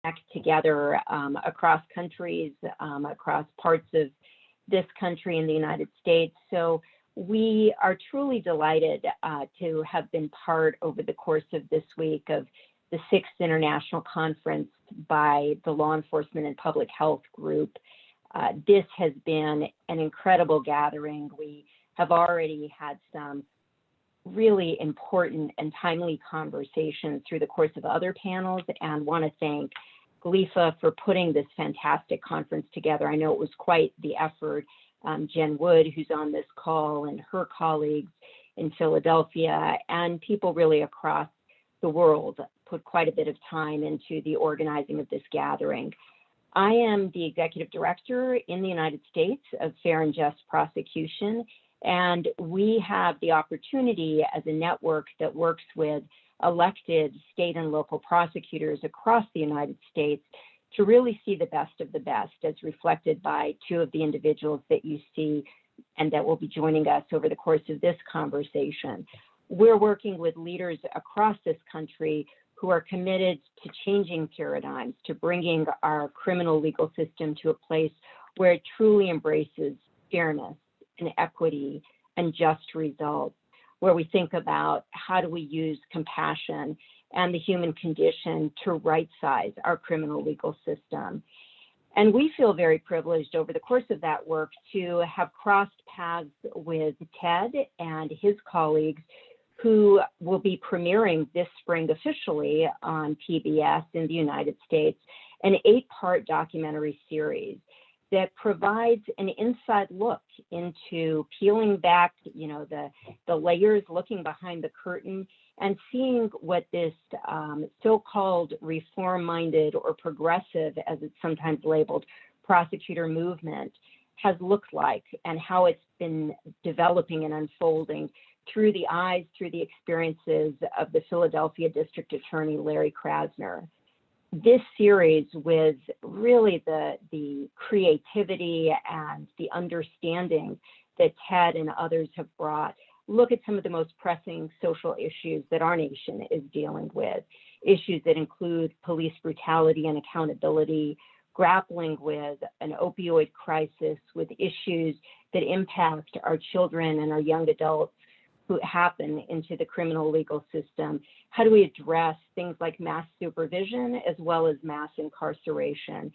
connect together across countries, across parts of this country in the United States. So we are truly delighted to have been part over the course of this week of the 6th International Conference by the Law Enforcement and Public Health Group. This has been an incredible gathering. We have already had some really important and timely conversations through the course of other panels, and want to thank GLIFA for putting this fantastic conference together. I know it was quite the effort. Jen Wood, who's on this call, and her colleagues in Philadelphia, and people really across the world put quite a bit of time into the organizing of this gathering. I am the executive director in the United States of Fair and Just Prosecution, and we have the opportunity as a network that works with elected state and local prosecutors across the United States to really see the best of the best, as reflected by two of the individuals that you see and that will be joining us over the course of this conversation. We're working with leaders across this country who are committed to changing paradigms, to bringing our criminal legal system to a place where it truly embraces fairness and equity and just results, where we think about how do we use compassion and the human condition to right-size our criminal legal system. And we feel very privileged over the course of that work to have crossed paths with Ted and his colleagues, who will be premiering this spring officially on PBS in the United States, an 8-part documentary series that provides an inside look into peeling back, the layers, looking behind the curtain, and seeing what this so-called reform-minded or progressive, as it's sometimes labeled, prosecutor movement has looked like, and how it's been developing and unfolding through the eyes, through the experiences of the Philadelphia District Attorney, Larry Krasner. This series, with really the creativity and the understanding that Ted and others have brought, look at some of the most pressing social issues that our nation is dealing with, issues that include police brutality and accountability, grappling with an opioid crisis, with issues that impact our children and our young adults who happen into the criminal legal system. How do we address things like mass supervision as well as mass incarceration?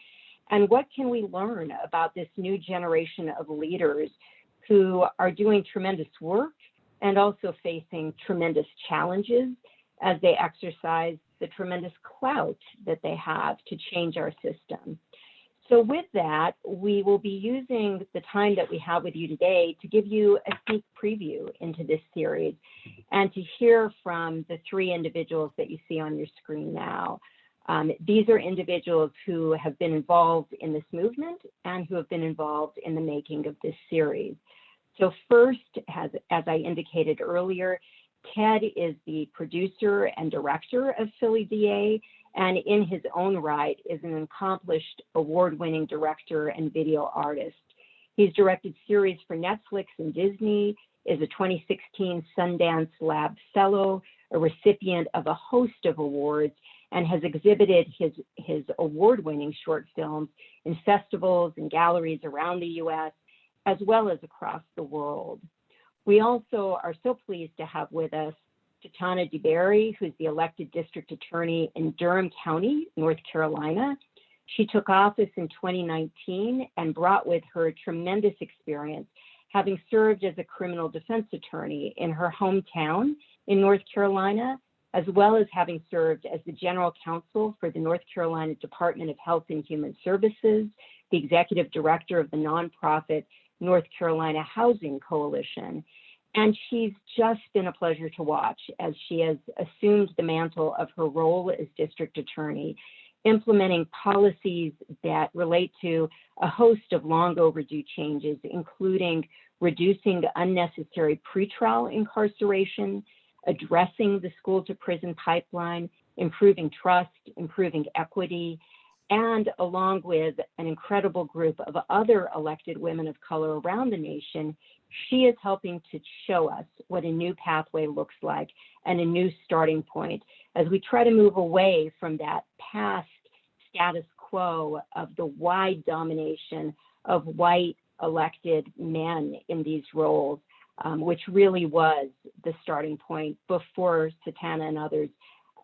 And what can we learn about this new generation of leaders who are doing tremendous work and also facing tremendous challenges as they exercise the tremendous clout that they have to change our system? So with that, we will be using the time that we have with you today to give you a sneak preview into this series and to hear from the 3 individuals that you see on your screen now. These are individuals who have been involved in this movement and who have been involved in the making of this series. So first, as I indicated earlier, Ted is the producer and director of Philly DA, and in his own right is an accomplished award-winning director and video artist. He's directed series for Netflix and Disney, is a 2016 Sundance Lab Fellow, a recipient of a host of awards, and has exhibited his award-winning short films in festivals and galleries around the U.S., as well as across the world. We also are so pleased to have with us Tatana DeBerry, who's the elected district attorney in Durham County, North Carolina. She took office in 2019 and brought with her tremendous experience, having served as a criminal defense attorney in her hometown in North Carolina, as well as having served as the general counsel for the North Carolina Department of Health and Human Services, the executive director of the nonprofit North Carolina Housing Coalition. And she's just been a pleasure to watch as she has assumed the mantle of her role as district attorney, implementing policies that relate to a host of long overdue changes, including reducing unnecessary pretrial incarceration, addressing the school to prison pipeline, improving trust, improving equity, and along with an incredible group of other elected women of color around the nation, she is helping to show us what a new pathway looks like and a new starting point as we try to move away from that past status quo of the wide domination of white elected men in these roles, which really was the starting point before Satana and others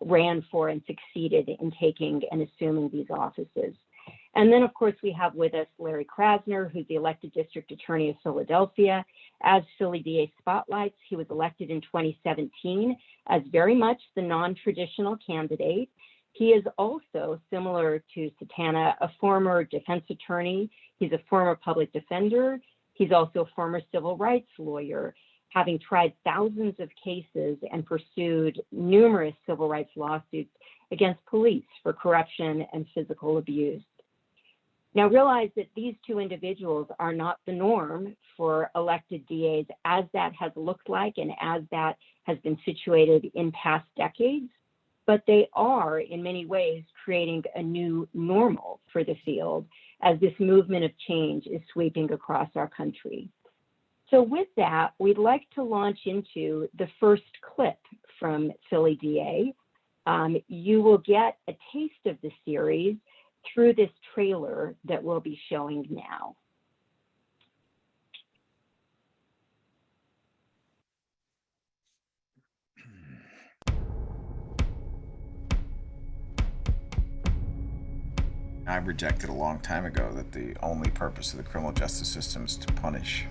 ran for and succeeded in taking and assuming these offices. And then, of course, we have with us Larry Krasner, who's the elected district attorney of Philadelphia. As Philly DA spotlights, he was elected in 2017 as very much the non-traditional candidate. He is also, similar to Satana, a former defense attorney. He's a former public defender. He's also a former civil rights lawyer, having tried thousands of cases and pursued numerous civil rights lawsuits against police for corruption and physical abuse. Now realize that these two individuals are not the norm for elected DAs as that has looked like and as that has been situated in past decades, but they are in many ways creating a new normal for the field as this movement of change is sweeping across our country. So with that, we'd like to launch into the first clip from Philly DA. You will get a taste of the series through this trailer that we'll be showing now. I rejected a long time ago that the only purpose of the criminal justice system is to punish.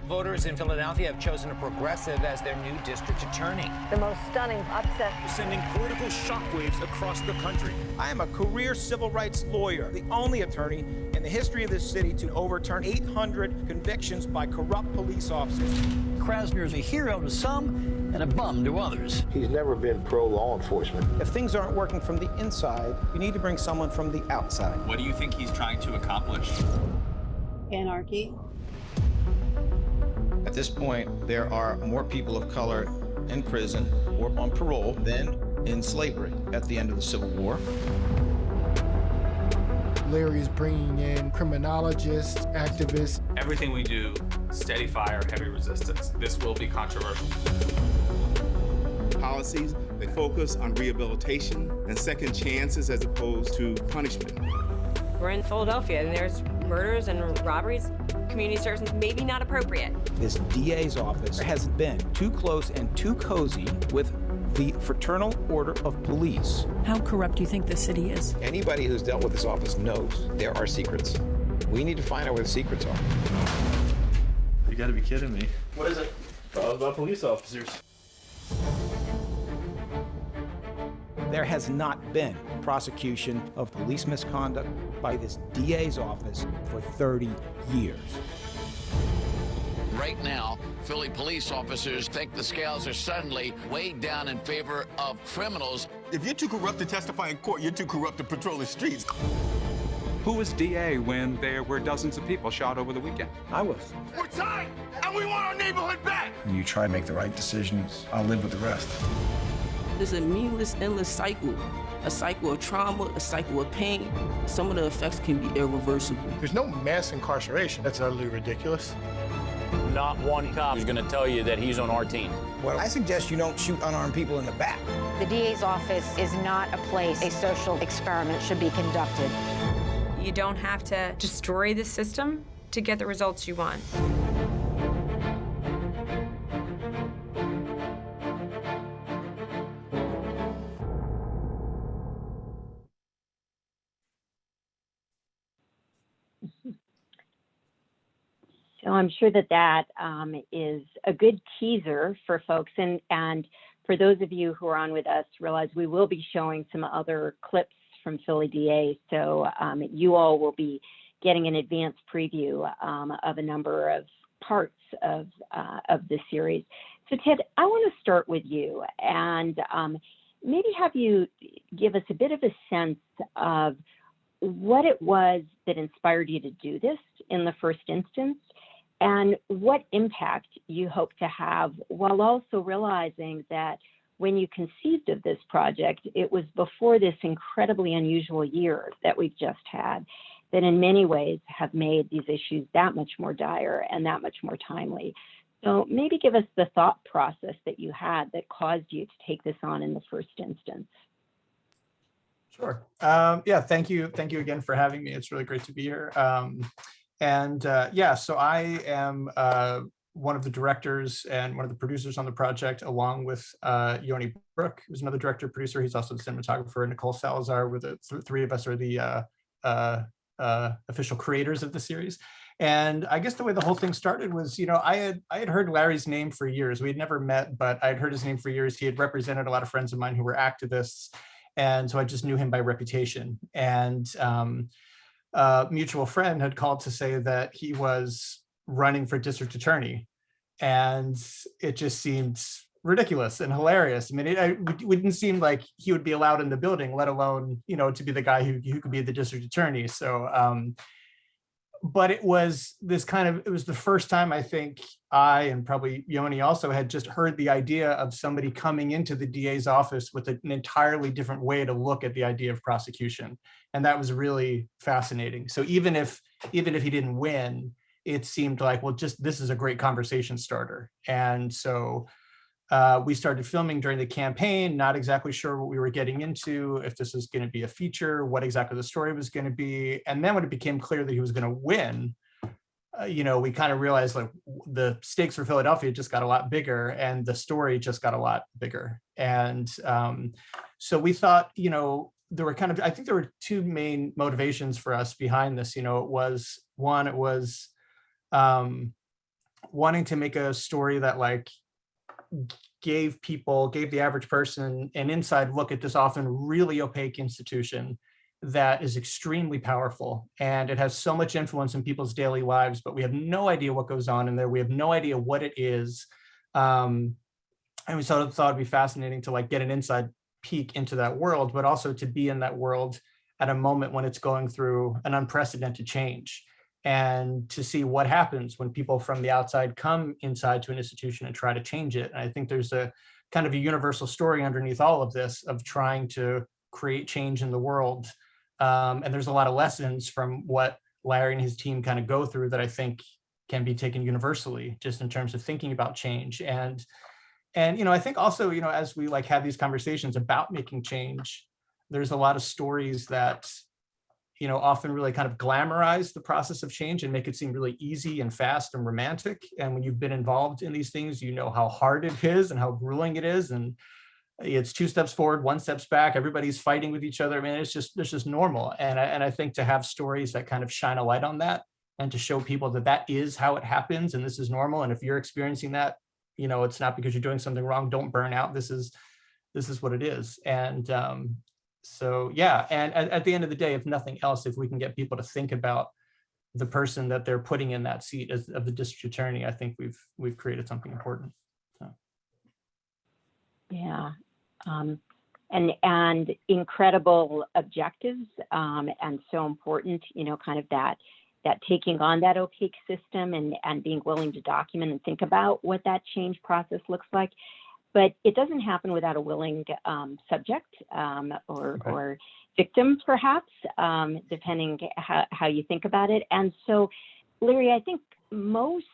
Voters in Philadelphia have chosen a progressive as their new district attorney. The most stunning upset. Sending political shockwaves across the country. I am a career civil rights lawyer, the only attorney in the history of this city to overturn 800 convictions by corrupt police officers. Krasner is a hero to some and a bum to others. He's never been pro-law enforcement. If things aren't working from the inside, you need to bring someone from the outside. What do you think he's trying to accomplish? Anarchy. At this point, there are more people of color in prison or on parole than in slavery at the end of the Civil War. Larry's bringing in criminologists, activists. Everything we do, steady fire, heavy resistance. This will be controversial. Policies that focus on rehabilitation and second chances as opposed to punishment. We're in Philadelphia and there's murders and robberies. Community service may be not appropriate. This DA's office has been too close and too cozy with the Fraternal Order of Police. How corrupt do you think the city is? Anybody who's dealt with this office knows there are secrets. We need to find out where the secrets are. You gotta be kidding me. What is it? All about police officers. There has not been prosecution of police misconduct by this DA's office for 30 years. Right now, Philly police officers think the scales are suddenly weighed down in favor of criminals. If you're too corrupt to testify in court, you're too corrupt to patrol the streets. Who was DA when there were dozens of people shot over the weekend? I was. We're tired, and we want our neighborhood back! When you try to make the right decisions, I'll live with the rest. There's a meaningless, endless cycle. A cycle of trauma, a cycle of pain. Some of the effects can be irreversible. There's no mass incarceration. That's utterly ridiculous. Not one cop is going to tell you that he's on our team. Well, I suggest you don't shoot unarmed people in the back. The DA's office is not a place a social experiment should be conducted. You don't have to destroy the system to get the results you want. So I'm sure that that is a good teaser for folks. And for those of you who are on with us, realize we will be showing some other clips from Philly DA. So you all will be getting an advanced preview of a number of parts of the series. So Ted, I want to start with you and maybe have you give us a bit of a sense of what it was that inspired you to do this in the first instance, and what impact you hope to have, while also realizing that when you conceived of this project, it was before this incredibly unusual year that we've just had, that in many ways have made these issues that much more dire and that much more timely. So maybe give us the thought process that you had that caused you to take this on in the first instance. Sure. Yeah, thank you. Thank you again for having me. It's really great to be here. Yeah, so I am one of the directors and one of the producers on the project, along with Yoni Brook, who's another director producer. He's also the cinematographer. Nicole Salazar. We're the three of us are the official creators of the series. And I guess the way the whole thing started was, I had heard Larry's name for years. We had never met, but I'd heard his name for years. He had represented a lot of friends of mine who were activists. And so I just knew him by reputation. And a mutual friend had called to say that he was running for district attorney. And it just seemed ridiculous and hilarious. I mean, it didn't seem like he would be allowed in the building, let alone, to be the guy who could be the district attorney. So, but it was it was the first time I think I, and probably Yoni also, had just heard the idea of somebody coming into the DA's office with an entirely different way to look at the idea of prosecution. And that was really fascinating. So even if he didn't win, it seemed like, well, just this is a great conversation starter. And so we started filming during the campaign, not exactly sure what we were getting into, if this was going to be a feature, what exactly the story was going to be. And then when it became clear that he was going to win, we kind of realized like the stakes for Philadelphia just got a lot bigger and the story just got a lot bigger. And so we thought, there were I think there were two main motivations for us behind this. It was wanting to make a story that gave the average person an inside look at this often really opaque institution that is extremely powerful, and it has so much influence in people's daily lives, but we have no idea what goes on in there. We have no idea what it is. And we thought it'd be fascinating to get an inside peek into that world, but also to be in that world at a moment when it's going through an unprecedented change, and to see what happens when people from the outside come inside to an institution and try to change it. And I think there's a kind of a universal story underneath all of this of trying to create change in the world. And there's a lot of lessons from what Larry and his team kind of go through that I think can be taken universally, just in terms of thinking about change. And I think also, as we have these conversations about making change, there's a lot of stories that often really kind of glamorize the process of change and make it seem really easy and fast and romantic. And when you've been involved in these things, you know how hard it is and how grueling it is. And it's 2 steps forward, 1 step back. Everybody's fighting with each other. I mean, it's just normal. And I think to have stories that kind of shine a light on that and to show people that is how it happens and this is normal. And if you're experiencing that, it's not because you're doing something wrong. Don't burn out. This is what it is. And so, yeah. And at the end of the day, if nothing else, if we can get people to think about the person that they're putting in that seat of the district attorney, I think we've created something important. So. Yeah. And incredible objectives, and so important, kind of that taking on that opaque system and being willing to document and think about what that change process looks like. But it doesn't happen without a willing subject or victim, perhaps, depending how you think about it. And so, Larry, I think most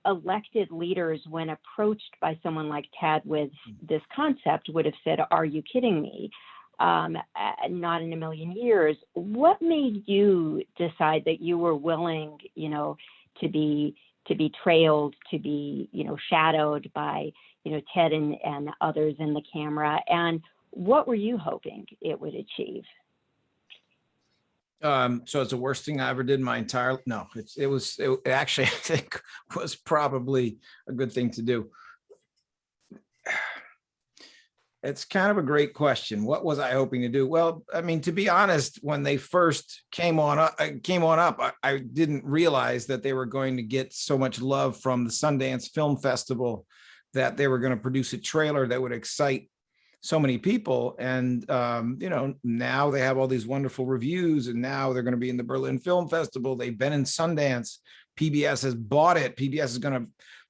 elected leaders, when approached by someone like Ted with this concept, would have said, "Are you kidding me? Not in a million years." What made you decide that you were willing, to be trailed, to be, shadowed by, Ted and others in the camera? And what were you hoping it would achieve? So it's the worst thing I ever did in my entire, no, it actually, I think, was probably a good thing to do. It's kind of a great question. What was I hoping to do? Well, I mean, to be honest, when they first came on up, I didn't realize that they were going to get so much love from the Sundance Film Festival that they were going to produce a trailer that would excite so many people. And, now they have all these wonderful reviews, and now they're going to be in the Berlin Film Festival. They've been in Sundance. PBS has bought it. PBS is going to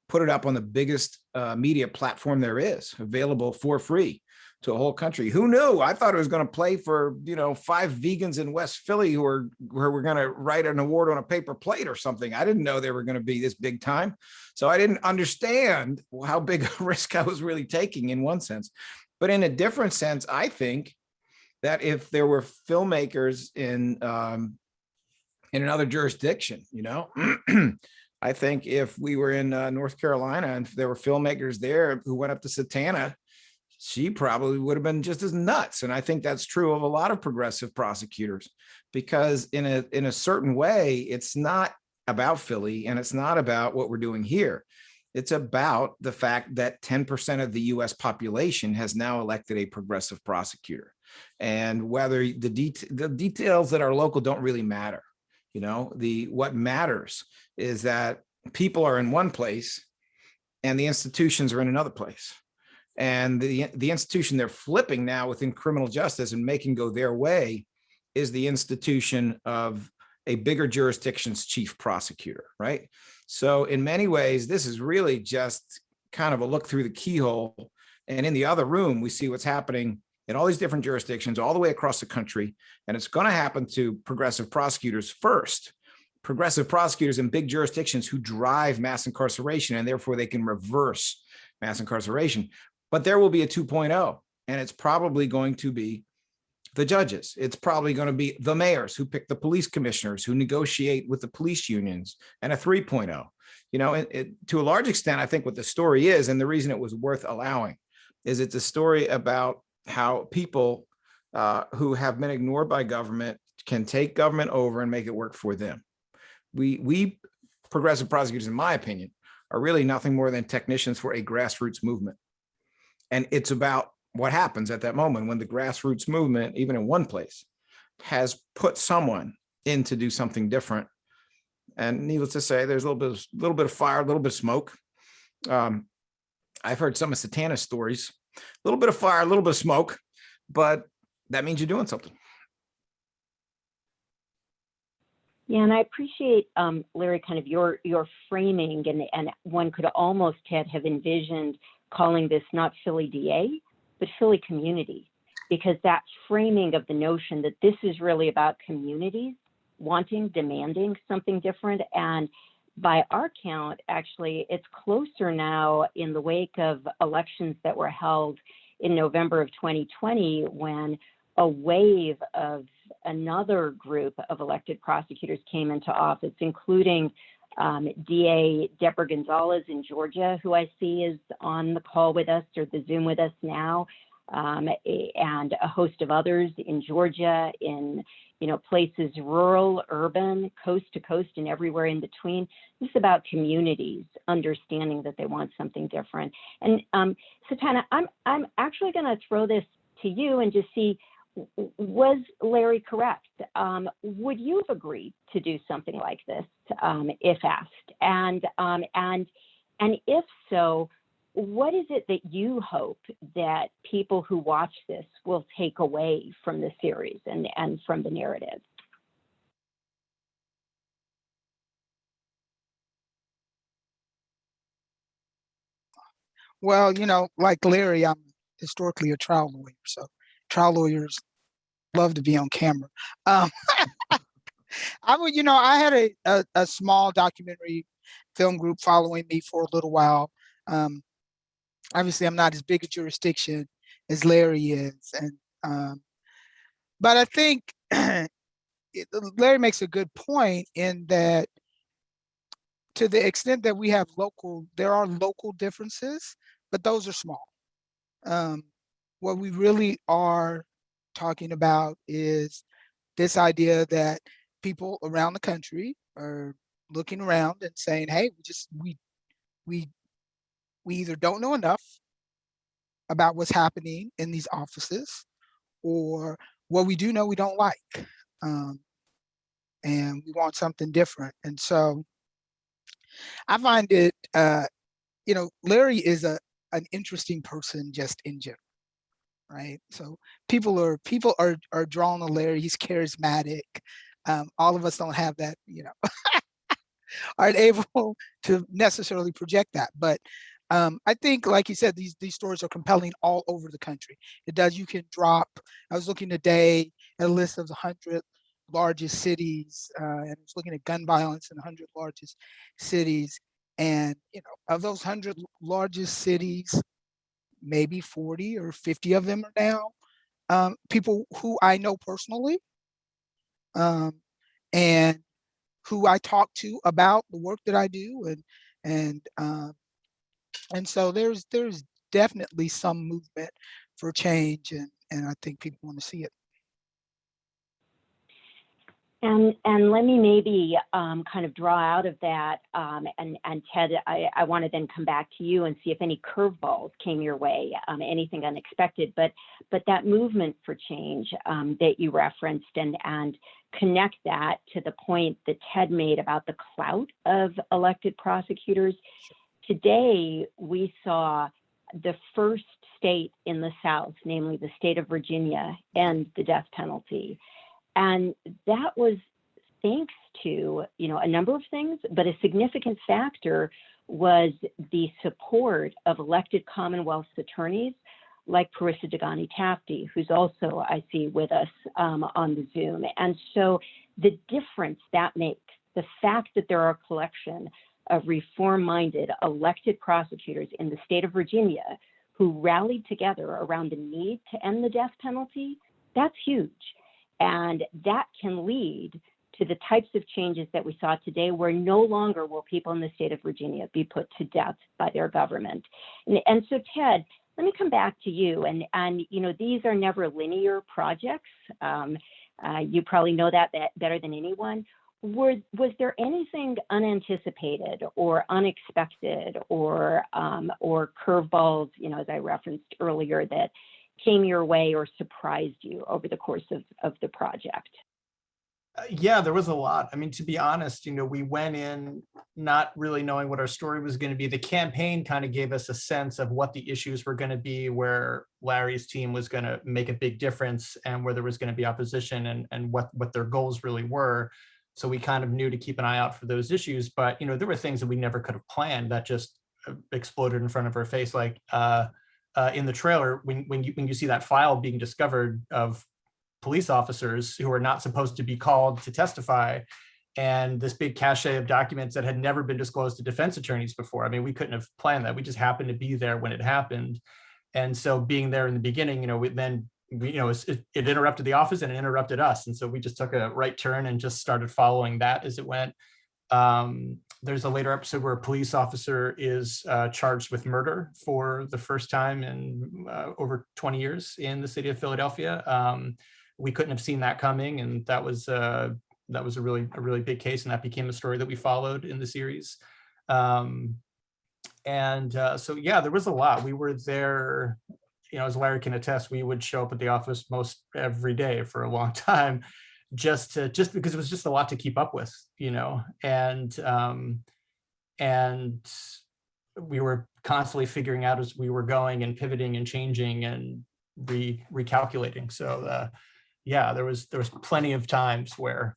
put it up on the biggest media platform there is, available for free to a whole country. Who knew? I thought it was going to play for, 5 vegans in West Philly who were going to write an award on a paper plate or something. I didn't know they were going to be this big time. So I didn't understand how big a risk I was really taking in one sense. But in a different sense, I think that if there were filmmakers in another jurisdiction, you know, I think if we were in North Carolina and if there were filmmakers there who went up to Satana, she probably would have been just as nuts. And I think that's true of a lot of progressive prosecutors, because in a certain way, it's not about Philly and it's not about what we're doing here. It's about the fact that 10% of the US population has now elected a progressive prosecutor. And whether the details that are local don't really matter. You know, what matters is that people are in one place and the institutions are in another place. And the institution they're flipping now within criminal justice and making go their way is the institution of a bigger jurisdiction's chief prosecutor, right? So in many ways, this is really just kind of a look through the keyhole. And in the other room, we see what's happening in all these different jurisdictions all the way across the country. And it's going to happen to progressive prosecutors first. Progressive prosecutors in big jurisdictions who drive mass incarceration, and therefore they can reverse mass incarceration. But there will be a 2.0, and it's probably going to be the judges. It's probably going to be the mayors who pick the police commissioners, who negotiate with the police unions, and a 3.0. You know, to a large extent, I think what the story is, and the reason it was worth allowing, is it's a story about how people who have been ignored by government can take government over and make it work for them. We progressive prosecutors, in my opinion, are really nothing more than technicians for a grassroots movement. And it's about what happens at that moment when the grassroots movement, even in one place, has put someone in to do something different. And needless to say, there's a little bit of fire, a little bit of smoke. I've heard some of Satana's stories, a little bit of fire, a little bit of smoke, but that means you're doing something. Yeah, and I appreciate, Larry, kind of your framing, and one could almost have envisioned calling this not Philly DA, but Philly community, because that framing of the notion that this is really about communities wanting, demanding something different. And by our count, actually, it's closer now in the wake of elections that were held in November of 2020, when a wave of another group of elected prosecutors came into office, including DA Deborah Gonzalez in Georgia, who I see is on the call with us or the Zoom with us now, and a host of others in Georgia, in places rural, urban, coast to coast, and everywhere in between. This is about communities understanding that they want something different. And Satana, I'm actually going to throw this to you and just see, was Larry correct? Would you have agreed to do something like this if asked? And if so, what is it that you hope that people who watch this will take away from the series and from the narrative? Well, like Larry, I'm historically a trial lawyer, so trial lawyers love to be on camera. I had a small documentary film group following me for a little while. Obviously, I'm not as big a jurisdiction as Larry is, and but I think Larry makes a good point in that, to the extent that we have there are local differences, but those are small. What we really are talking about is this idea that people around the country are looking around and saying, hey, we either don't know enough about what's happening in these offices, or what we do know we don't like, and we want something different. And so I find it, Larry is an interesting person just in general, right? So people are drawn to Larry. He's charismatic. All of us don't have that, aren't able to necessarily project that. But I think, like you said, these stories are compelling all over the country. You can drop, I was looking today at a list of the 100 largest cities, and I was looking at gun violence in the 100 largest cities. And, of those 100 largest cities, maybe 40 or 50 of them are now people who I know personally, and who I talk to about the work that I do, and so there's definitely some movement for change, and I think people want to see it. And let me maybe kind of draw out of that, and Ted, I want to then come back to you and see if any curveballs came your way, anything unexpected, but that movement for change that you referenced, and connect that to the point that Ted made about the clout of elected prosecutors. Today, we saw the first state in the South, namely the state of Virginia, end the death penalty. And that was thanks to, a number of things, but a significant factor was the support of elected Commonwealth's attorneys like Parissa Degani-Tafty, who's also, I see, with us on the Zoom. And so the difference that makes, the fact that there are a collection of reform-minded elected prosecutors in the state of Virginia who rallied together around the need to end the death penalty, that's huge. And that can lead to the types of changes that we saw today, where no longer will people in the state of Virginia be put to death by their government. And so, Ted, let me come back to you. And these are never linear projects. You probably know that better than anyone. Was there anything unanticipated or unexpected or curveballs, as I referenced earlier, that came your way or surprised you over the course of the project? Yeah, there was a lot. I mean, to be honest, we went in not really knowing what our story was going to be. The campaign kind of gave us a sense of what the issues were going to be, where Larry's team was going to make a big difference, and where there was going to be opposition, and what their goals really were. So we kind of knew to keep an eye out for those issues. But, there were things that we never could have planned that just exploded in front of our face. Like in the trailer, when you see that file being discovered of police officers who are not supposed to be called to testify, and this big cache of documents that had never been disclosed to defense attorneys before. I mean, we couldn't have planned that. We just happened to be there when it happened. And so being there in the beginning, it interrupted the office and it interrupted us. And so we just took a right turn and just started following that as it went. There's a later episode where a police officer is charged with murder for the first time in over 20 years in the city of Philadelphia. We couldn't have seen that coming, and that was a really big case, and that became a story that we followed in the series. So yeah, there was a lot. We were there, as Larry can attest, we would show up at the office most every day for a long time, just because it was just a lot to keep up with, and we were constantly figuring out as we were going and pivoting and changing and recalculating. So yeah, there was plenty of times where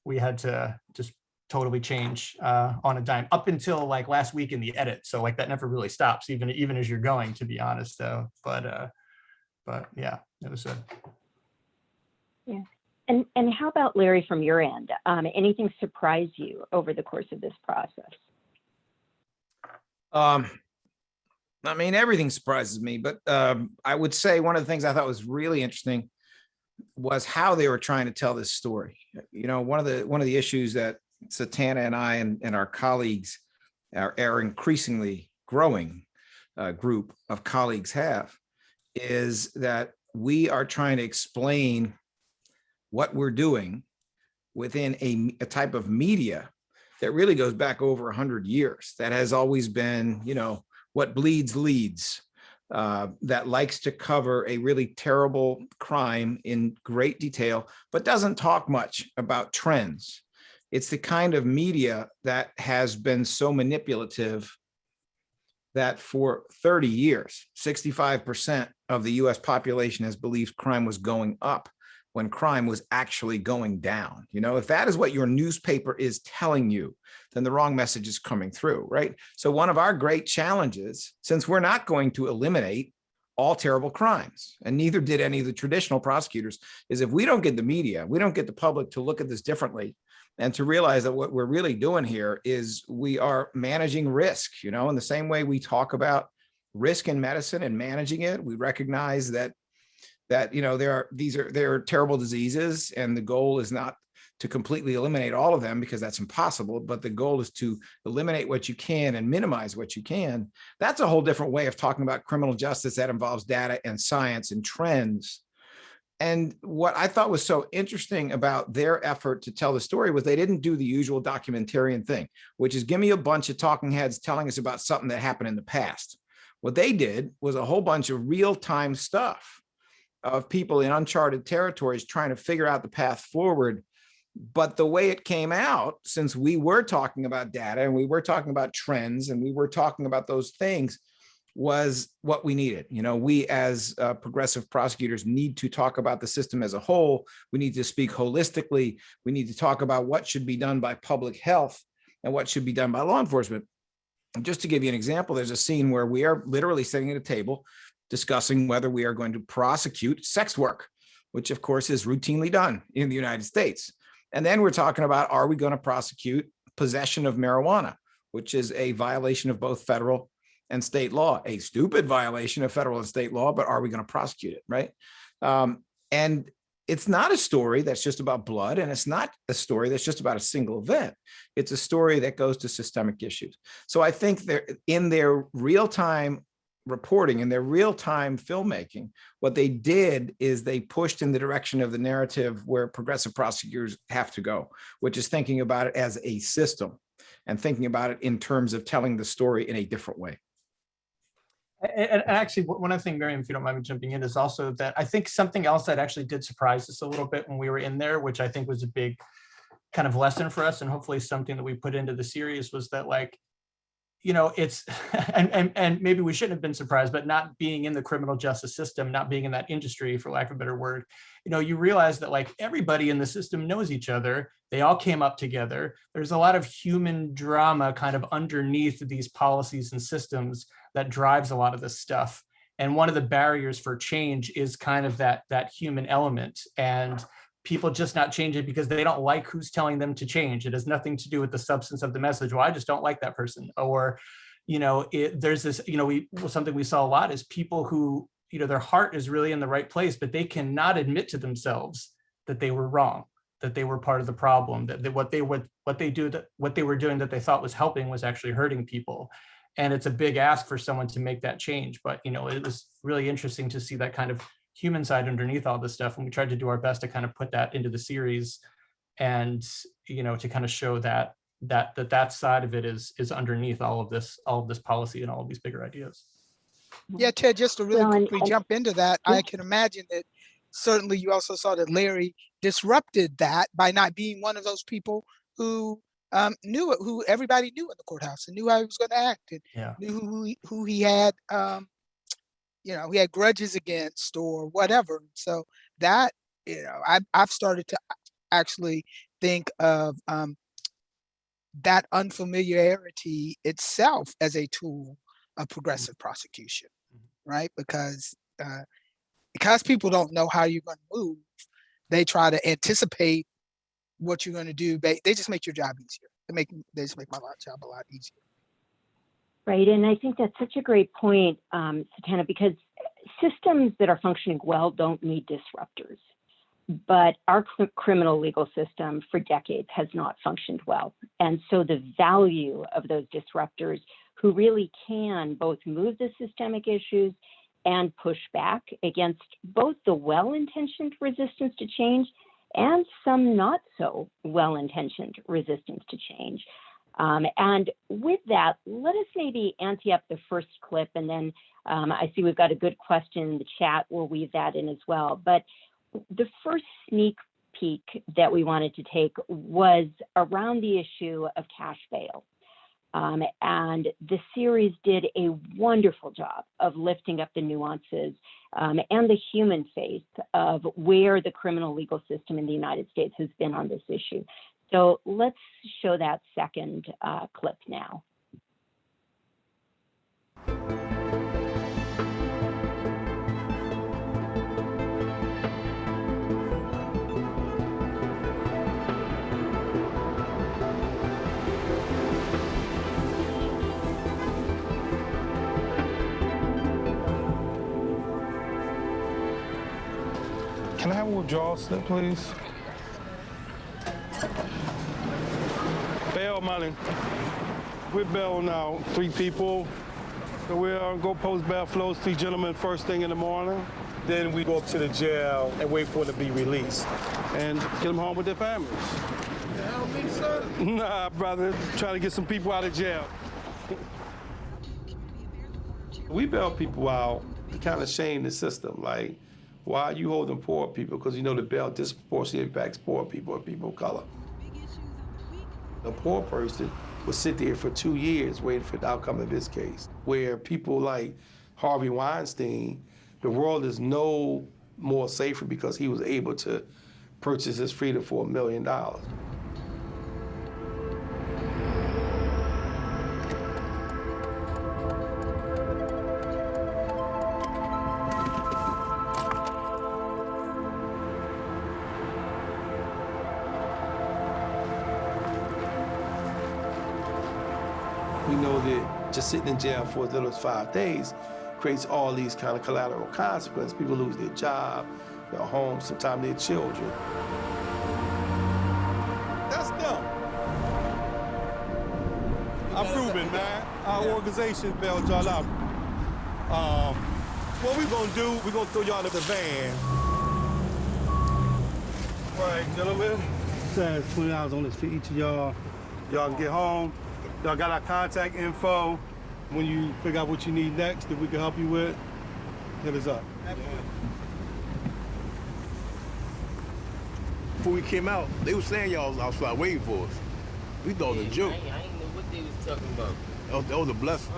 we had to just totally change on a dime, up until like last week in the edit. So like that never really stops, even as you're going, to be honest. But yeah, it was a. Yeah. And how about Larry, from your end? Anything surprise you over the course of this process? I mean, everything surprises me, but I would say one of the things I thought was really interesting was how they were trying to tell this story. One of the issues that Satana and I and our colleagues, our increasingly growing group of colleagues have, is that we are trying to explain what we're doing within a type of media that really goes back over 100 years, that has always been, what bleeds leads, that likes to cover a really terrible crime in great detail, but doesn't talk much about trends. It's the kind of media that has been so manipulative that for 30 years, 65% of the US population has believed crime was going up when crime was actually going down. If that is what your newspaper is telling you, then the wrong message is coming through, right? So one of our great challenges, since we're not going to eliminate all terrible crimes, and neither did any of the traditional prosecutors, is if we don't get the media, we don't get the public to look at this differently and to realize that what we're really doing here is we are managing risk, in the same way we talk about risk in medicine and managing it. We recognize that that, you know, there are terrible diseases, and the goal is not to completely eliminate all of them, because that's impossible, but the goal is to eliminate what you can and minimize what you can. That's a whole different way of talking about criminal justice that involves data and science and trends. And what I thought was so interesting about their effort to tell the story was they didn't do the usual documentarian thing, which is give me a bunch of talking heads telling us about something that happened in the past. What they did was a whole bunch of real-time stuff of people in uncharted territories trying to figure out the path forward. But the way it came out, since we were talking about data and we were talking about trends and we were talking about those things, was what we needed. You know, we as progressive prosecutors need to talk about the system as a whole. We need to speak holistically. We need to talk about what should be done by public health and what should be done by law enforcement. And just to give you an example, there's a scene where we are literally sitting at a table discussing whether we are going to prosecute sex work, which of course is routinely done in the United States. And then we're talking about, are we going to prosecute possession of marijuana, which is a violation of both federal and state law, a stupid violation of federal and state law, but are we going to prosecute it, right? And it's not a story that's just about blood, and it's not a story that's just about a single event. It's a story that goes to systemic issues. So I think in their real-time reporting, in their real-time filmmaking, what they did is they pushed in the direction of the narrative where progressive prosecutors have to go, which is thinking about it as a system and thinking about it in terms of telling the story in a different way. And actually, one other thing, Miriam, if you don't mind me jumping in, is also that I think something else that actually did surprise us a little bit when we were in there, which I think was a big kind of lesson for us, and hopefully something that we put into the series, was that, like, you know, it's, and maybe we shouldn't have been surprised, but not being in the criminal justice system, not being in that industry, for lack of a better word, you know, you realize that, like, everybody in the system knows each other. They all came up together. There's a lot of human drama kind of underneath these policies and systems that drives a lot of this stuff. And one of the barriers for change is kind of that human element, and people just not changing because they don't like who's telling them to change. It has nothing to do with the substance of the message. Well, I just don't like that person. Or, you know, there's this, you know, something we saw a lot is people who, you know, their heart is really in the right place, but they cannot admit to themselves that they were wrong, that they were part of the problem, that what they were doing that they thought was helping was actually hurting people. And it's a big ask for someone to make that change. But, you know, it was really interesting to see that kind of human side underneath all this stuff. And we tried to do our best to kind of put that into the series, and, you know, to kind of show that side of it is underneath all of this policy and all of these bigger ideas. Yeah, Ted, just to really quickly jump into that, I can imagine that certainly you also saw that Larry disrupted that by not being one of those people who knew it, who everybody knew in the courthouse, and knew how he was going to act, and knew who he had, you know, he had grudges against or whatever. So that, you know, I've started to actually think of that unfamiliarity itself as a tool of progressive prosecution, right? Because people don't know how you're going to move, they try to anticipate what you're going to do. They just make your job easier. They just make my job a lot easier. Right, and I think that's such a great point, Satana, because systems that are functioning well don't need disruptors. But our criminal legal system for decades has not functioned well. And so the value of those disruptors who really can both move the systemic issues and push back against both the well-intentioned resistance to change and some not so well-intentioned resistance to change. And with that, let us maybe ante up the first clip, and then I see we've got a good question in the chat. We'll weave that in as well. But the first sneak peek that we wanted to take was around the issue of cash bail. And the series did a wonderful job of lifting up the nuances and the human face of where the criminal legal system in the United States has been on this issue. So let's show that second clip now. Can I have a withdrawal slip, please? Bail money. We're bailing out 3 people. So we'll go post bail for those 3 gentlemen first thing in the morning. Then we go up to the jail and wait for them to be released and get them home with their families. You help me, sir? Nah, brother. Trying to get some people out of jail. We bail people out to kind of shame the system. Like, why are you holding poor people? Because you know the bail disproportionately impacts poor people and people of color. A poor person would sit there for 2 years waiting for the outcome of this case, where people like Harvey Weinstein, the world is no more safer because he was able to purchase his freedom for $1 million. We know that just sitting in jail for as little as 5 days creates all these kind of collateral consequences. People lose their job, their homes, sometimes their children. That's them. I'm proving, man. Our organization bailed y'all out. What we gonna do, we gonna throw y'all in the van. All right, gentlemen. That's $20 on this for each of y'all. Y'all can get home. Y'all got our contact info. When you figure out what you need next that we can help you with, hit us up. Before we came out, they were saying y'all was outside waiting for us. We thought it was a joke. I didn't know what they was talking about. That was a blessing.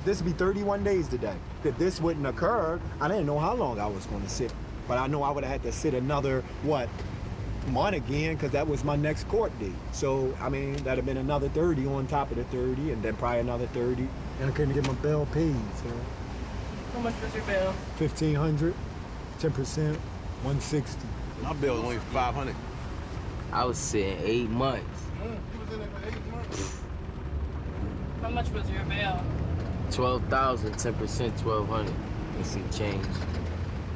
This would be 31 days today. If this wouldn't occur, I didn't know how long I was going to sit. But I know I would have had to sit another, month again, because that was my next court date. So, I mean, that'd have been another 30 on top of the 30, and then probably another 30. And I couldn't get my bail paid, so. How much was your bail? $1,500, 10%, $160. My bail was only $500. I was sitting 8 months. How much was your bail? 12,000, 10%, 1,200, and some change.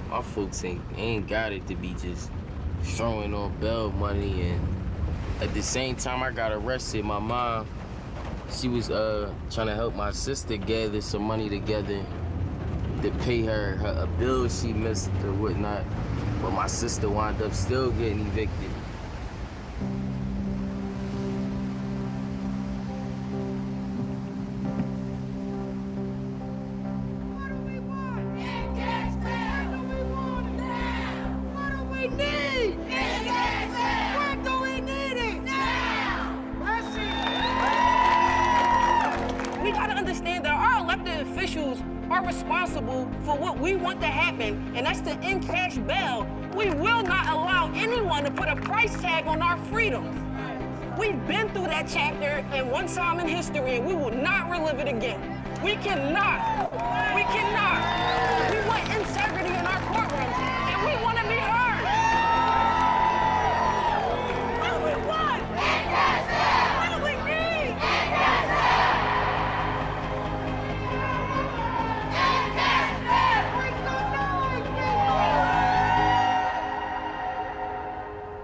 My folks ain't got it to be just throwing on bail money, and at the same time I got arrested, my mom, she was trying to help my sister gather some money together to pay her a bill she missed or whatnot, but my sister wound up still getting evicted. We gotta understand that our elected officials are responsible for what we want to happen, and that's to end cash bail. We will not allow anyone to put a price tag on our freedom. We've been through that chapter in one time in history, and we will not relive it again. We cannot. We cannot. We want integrity in our courtrooms, and we want to be heard. What do we want? What do we need?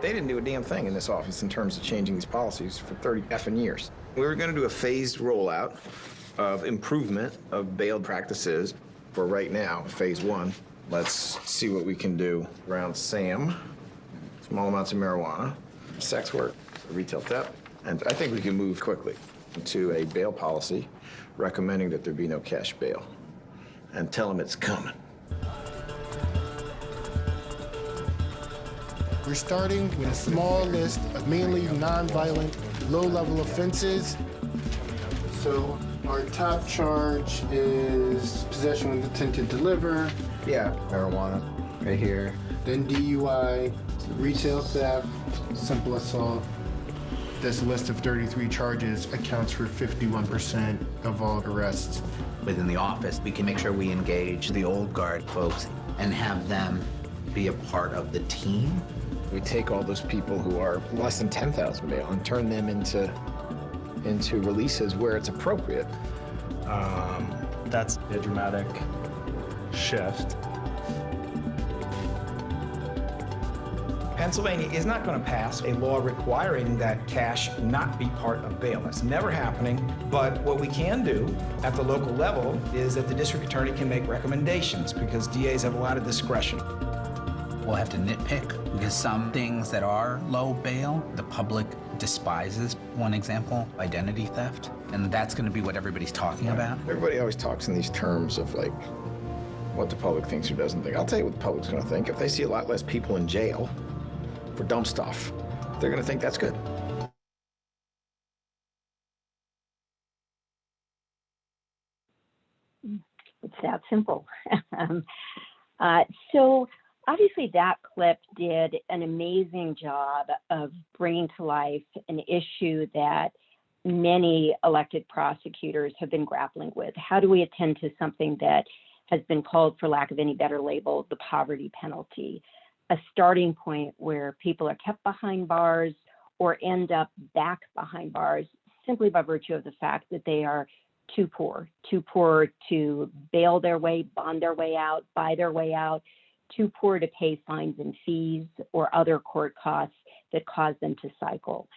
They didn't do a damn thing in this office in terms of changing these policies for 30 effing years. We were going to do a phased rollout of improvement of bail practices for right now, phase 1. Let's see what we can do around SAM, small amounts of marijuana, sex work, retail theft, and I think we can move quickly to a bail policy recommending that there be no cash bail and tell them it's coming. We're starting with a small list of mainly nonviolent, low-level offenses. So our top charge is possession with intent to deliver. Yeah, marijuana, right here. Then DUI, retail theft, simple assault. This list of 33 charges accounts for 51% of all arrests. Within the office, we can make sure we engage the old guard folks and have them be a part of the team. We take all those people who are less than 10,000 bail and turn them into releases where it's appropriate. That's a dramatic shift. Pennsylvania is not going to pass a law requiring that cash not be part of bail. That's never happening. But what we can do at the local level is that the district attorney can make recommendations because DAs have a lot of discretion. We'll have to nitpick because some things that are low bail, the public despises. One example, identity theft. And that's going to be what everybody's talking about. Everybody always talks in these terms of like what the public thinks or doesn't think. I'll tell you what the public's going to think. If they see a lot less people in jail for dumb stuff, they're going to think that's good. It's that simple. So obviously that clip did an amazing job of bringing to life an issue that many elected prosecutors have been grappling with. How do we attend to something that has been called, for lack of any better label, the poverty penalty, a starting point where people are kept behind bars or end up back behind bars simply by virtue of the fact that they are too poor to bail their way, bond their way out, buy their way out, too poor to pay fines and fees or other court costs that cause them to cycle.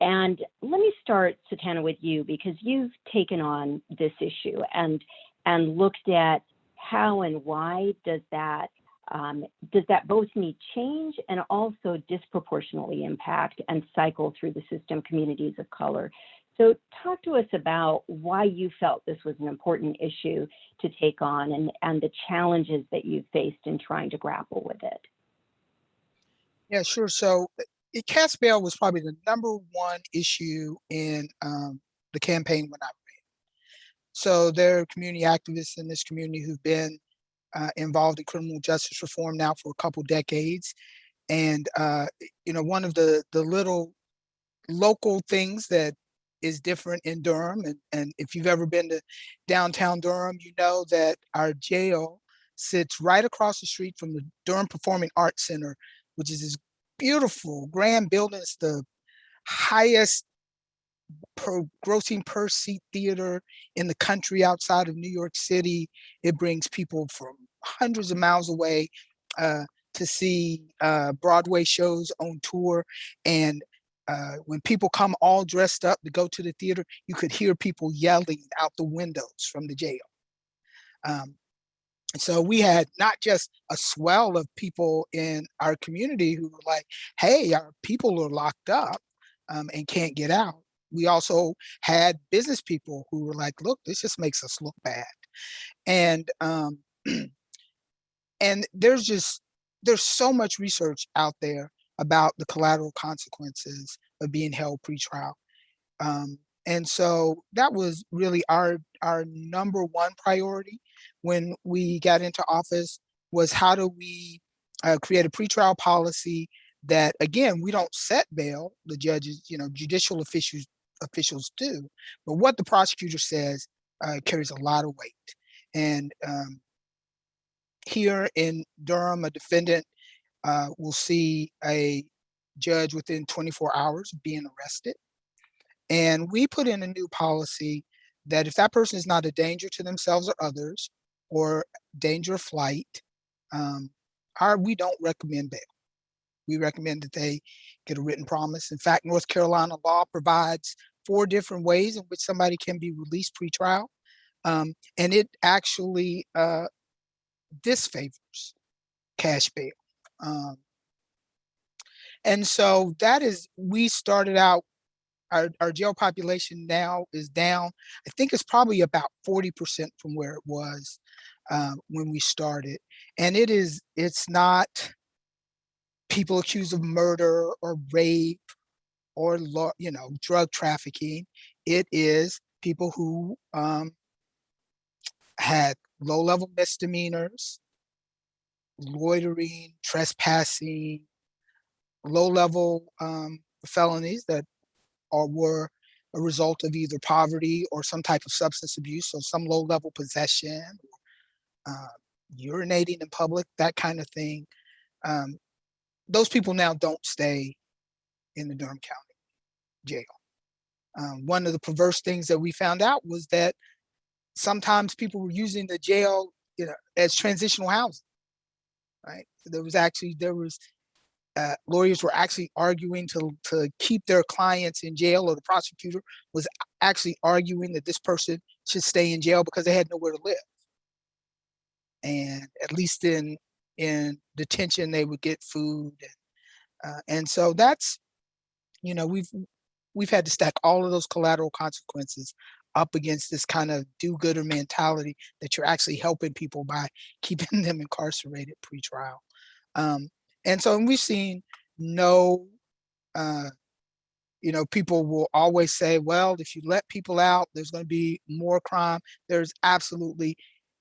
And let me start, Satana, with you, because you've taken on this issue and looked at how and why does that both need change and also disproportionately impact and cycle through the system communities of color. So talk to us about why you felt this was an important issue to take on and the challenges that you've faced in trying to grapple with it. Yeah, sure. So cash bail was probably the number one issue in the campaign when I ran. So there are community activists in this community who've been involved in criminal justice reform now for a couple decades. And, one of the little local things that is different in Durham, and if you've ever been to downtown Durham, you know that our jail sits right across the street from the Durham Performing Arts Center, which is this beautiful grand building. It's the highest grossing per seat theater in the country outside of New York City. It brings people from hundreds of miles away to see Broadway shows on tour. And when people come all dressed up to go to the theater, you could hear people yelling out the windows from the jail. So we had not just a swell of people in our community who were like, hey, our people are locked up and can't get out. We also had business people who were like, look, this just makes us look bad. And and there's so much research out there about the collateral consequences of being held pretrial. And so that was really our number one priority when we got into office, was how do we create a pretrial policy that, again, we don't set bail, the judges, judicial officials do, but what the prosecutor says carries a lot of weight. And here in Durham, a defendant will see a judge within 24 hours of being arrested. And we put in a new policy that if that person is not a danger to themselves or others, or danger of flight, we don't recommend bail. We recommend that they get a written promise. In fact, North Carolina law provides 4 different ways in which somebody can be released pretrial. And it actually disfavors cash bail. And so we started out, our jail population now is down. I think it's probably about 40% from where it was when we started. And it's not people accused of murder or rape or drug trafficking. It is people who had low-level misdemeanors, loitering, trespassing, low-level felonies that were a result of either poverty or some type of substance abuse, so some low-level possession, urinating in public, that kind of thing. Those people now don't stay in the Durham County jail. One of the perverse things that we found out was that sometimes people were using the jail, as transitional housing. Right? There was lawyers were actually arguing to keep their clients in jail, or the prosecutor was actually arguing that this person should stay in jail because they had nowhere to live. And at least in detention, they would get food. And so that's, you know, we've had to stack all of those collateral consequences up against this kind of do-gooder mentality that you're actually helping people by keeping them incarcerated pre-trial. And so we've seen no, you know, people will always say, well, if you let people out, there's going to be more crime. There's absolutely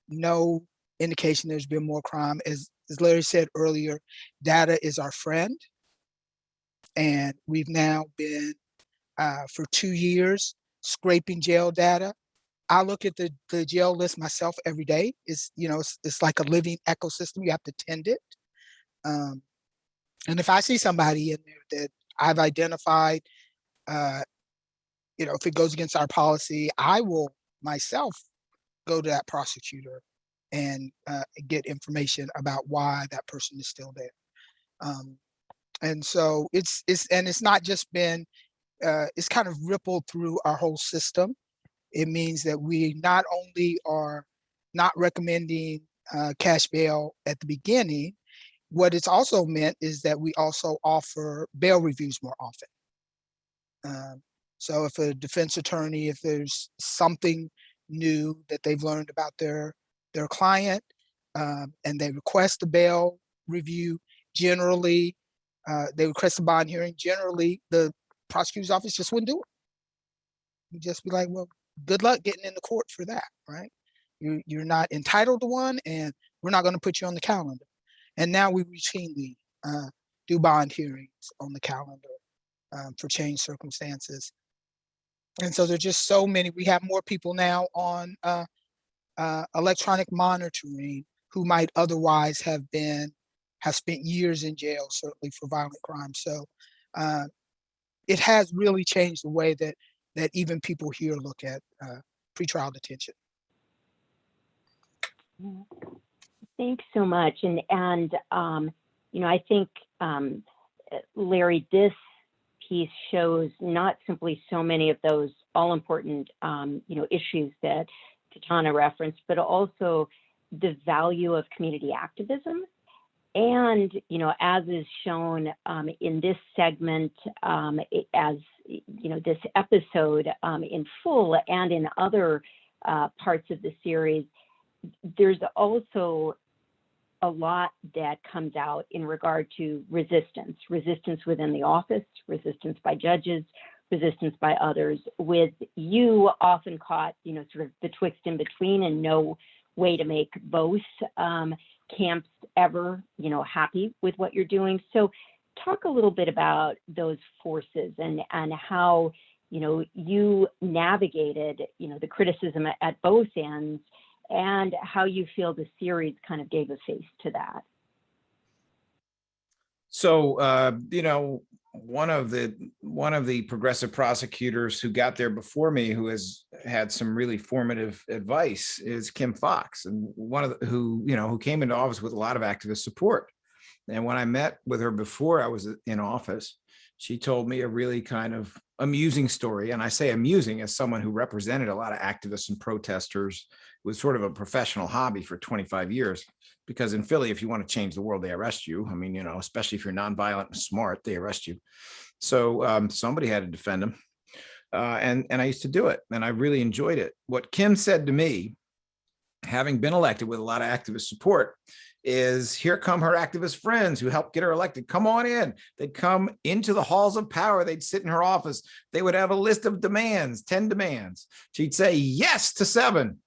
no indication there's been more crime. As Larry said earlier, data is our friend. And we've now been, for 2 years, scraping jail data. I look at the jail list myself every day. It's, you know, it's like a living ecosystem. You have to tend it. And if I see somebody in there that I've identified, you know, if it goes against our policy, I will myself go to that prosecutor and get information about why that person is still there. And so it's not just been, it's kind of rippled through our whole system. It means that we not only are not recommending cash bail at the beginning, what it's also meant is that we also offer bail reviews more often. So if a defense attorney, if there's something new that they've learned about their client, and they request a bail review, generally, they request a bond hearing, generally the prosecutor's office just wouldn't do it. You'd just be like, well, good luck getting into court for that, right? You're not entitled to one, and we're not going to put you on the calendar. And now we routinely do bond hearings on the calendar for changed circumstances. And so there's just so many. We have more people now on electronic monitoring who might otherwise have spent years in jail, certainly for violent crimes. So it has really changed the way that even people here look at pretrial detention. Thanks so much. And you know, I think, Larry, this piece shows not simply so many of those all important, you know, issues that Tatana referenced, but also the value of community activism. And, you know, as is shown in this segment, as, you know, this episode in full and in other parts of the series, there's also a lot that comes out in regard to resistance within the office, resistance by judges, resistance by others, with you often caught, you know, sort of betwixt and between, and no way to make both camps ever, you know, happy with what you're doing. So talk a little bit about those forces and how, you know, you navigated, you know, the criticism at both ends, and how you feel the series kind of gave a face to that. So, you know, one of the progressive prosecutors who got there before me, who has had some really formative advice, is Kim Fox, and who came into office with a lot of activist support. And when I met with her before I was in office, she told me a really kind of amusing story. And I say amusing as someone who represented a lot of activists and protesters. It was sort of a professional hobby for 25 years. Because in Philly, if you want to change the world, they arrest you. I mean, you know, especially if you're nonviolent and smart, they arrest you. So somebody had to defend them. And I used to do it, and I really enjoyed it. What Kim said to me, having been elected with a lot of activist support, is here come her activist friends who helped get her elected. Come on in. They'd come into the halls of power. They'd sit in her office. They would have a list of demands, 10 demands. She'd say yes to 7.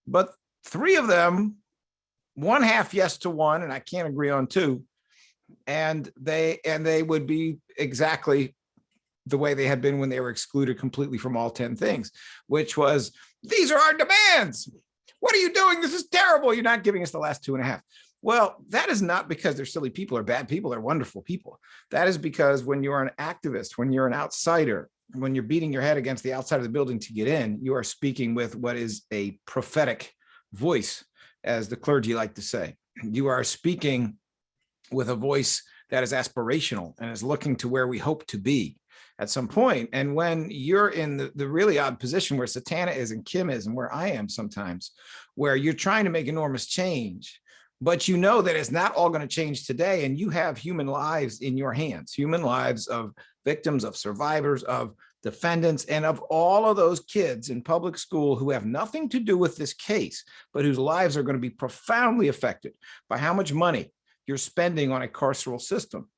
But 3 of them, one half yes to 1, and I can't agree on 2. And they would be exactly the way they had been when they were excluded completely from all 10 things, which was, these are our demands. What are you doing? This is terrible. You're not giving us the last 2.5. Well, that is not because they're silly people or bad people. They're wonderful people. That is because when you're an activist, when you're an outsider, when you're beating your head against the outside of the building to get in, you are speaking with what is a prophetic voice, as the clergy like to say. You are speaking with a voice that is aspirational and is looking to where we hope to be at some point. And when you're in the really odd position where Satana is and Kim is and where I am sometimes, where you're trying to make enormous change, but you know that it's not all going to change today, and you have human lives in your hands, human lives of victims, of survivors, of defendants, and of all of those kids in public school who have nothing to do with this case, but whose lives are going to be profoundly affected by how much money you're spending on a carceral system.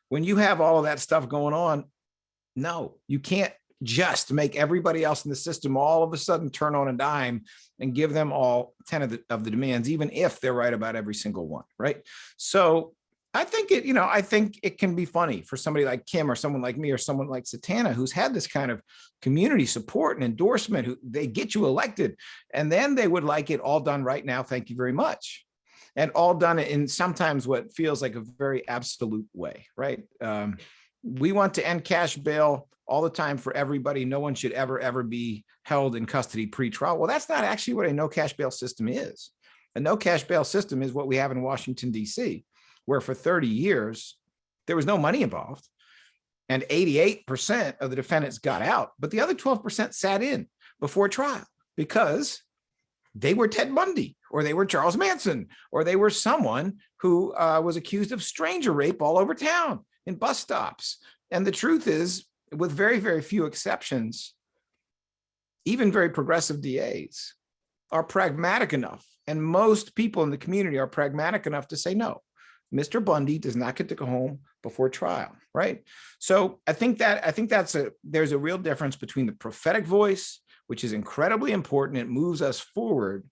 When you have all of that stuff going on, no, you can't just make everybody else in the system all of a sudden turn on a dime and give them all 10 of the demands, even if they're right about every single one, right? So I think it can be funny for somebody like Kim or someone like me or someone like Satana, who's had this kind of community support and endorsement, who they get you elected, and then they would like it all done right now. Thank you very much. And all done in sometimes what feels like a very absolute way, right? We want to end cash bail all the time for everybody. No one should ever be held in custody pre-trial. Well, that's not actually what a no cash bail system is. A no cash bail system is what we have in Washington, D.C., where for 30 years, there was no money involved. And 88% of the defendants got out, but the other 12% sat in before trial because they were Ted Bundy, or they were Charles Manson, or they were someone who was accused of stranger rape all over town in bus stops. And the truth is, with very, very few exceptions, even very progressive DAs are pragmatic enough, and most people in the community are pragmatic enough to say, no, Mr. Bundy does not get to go home before trial, right? So I think there's a real difference between the prophetic voice, which is incredibly important, it moves us forward,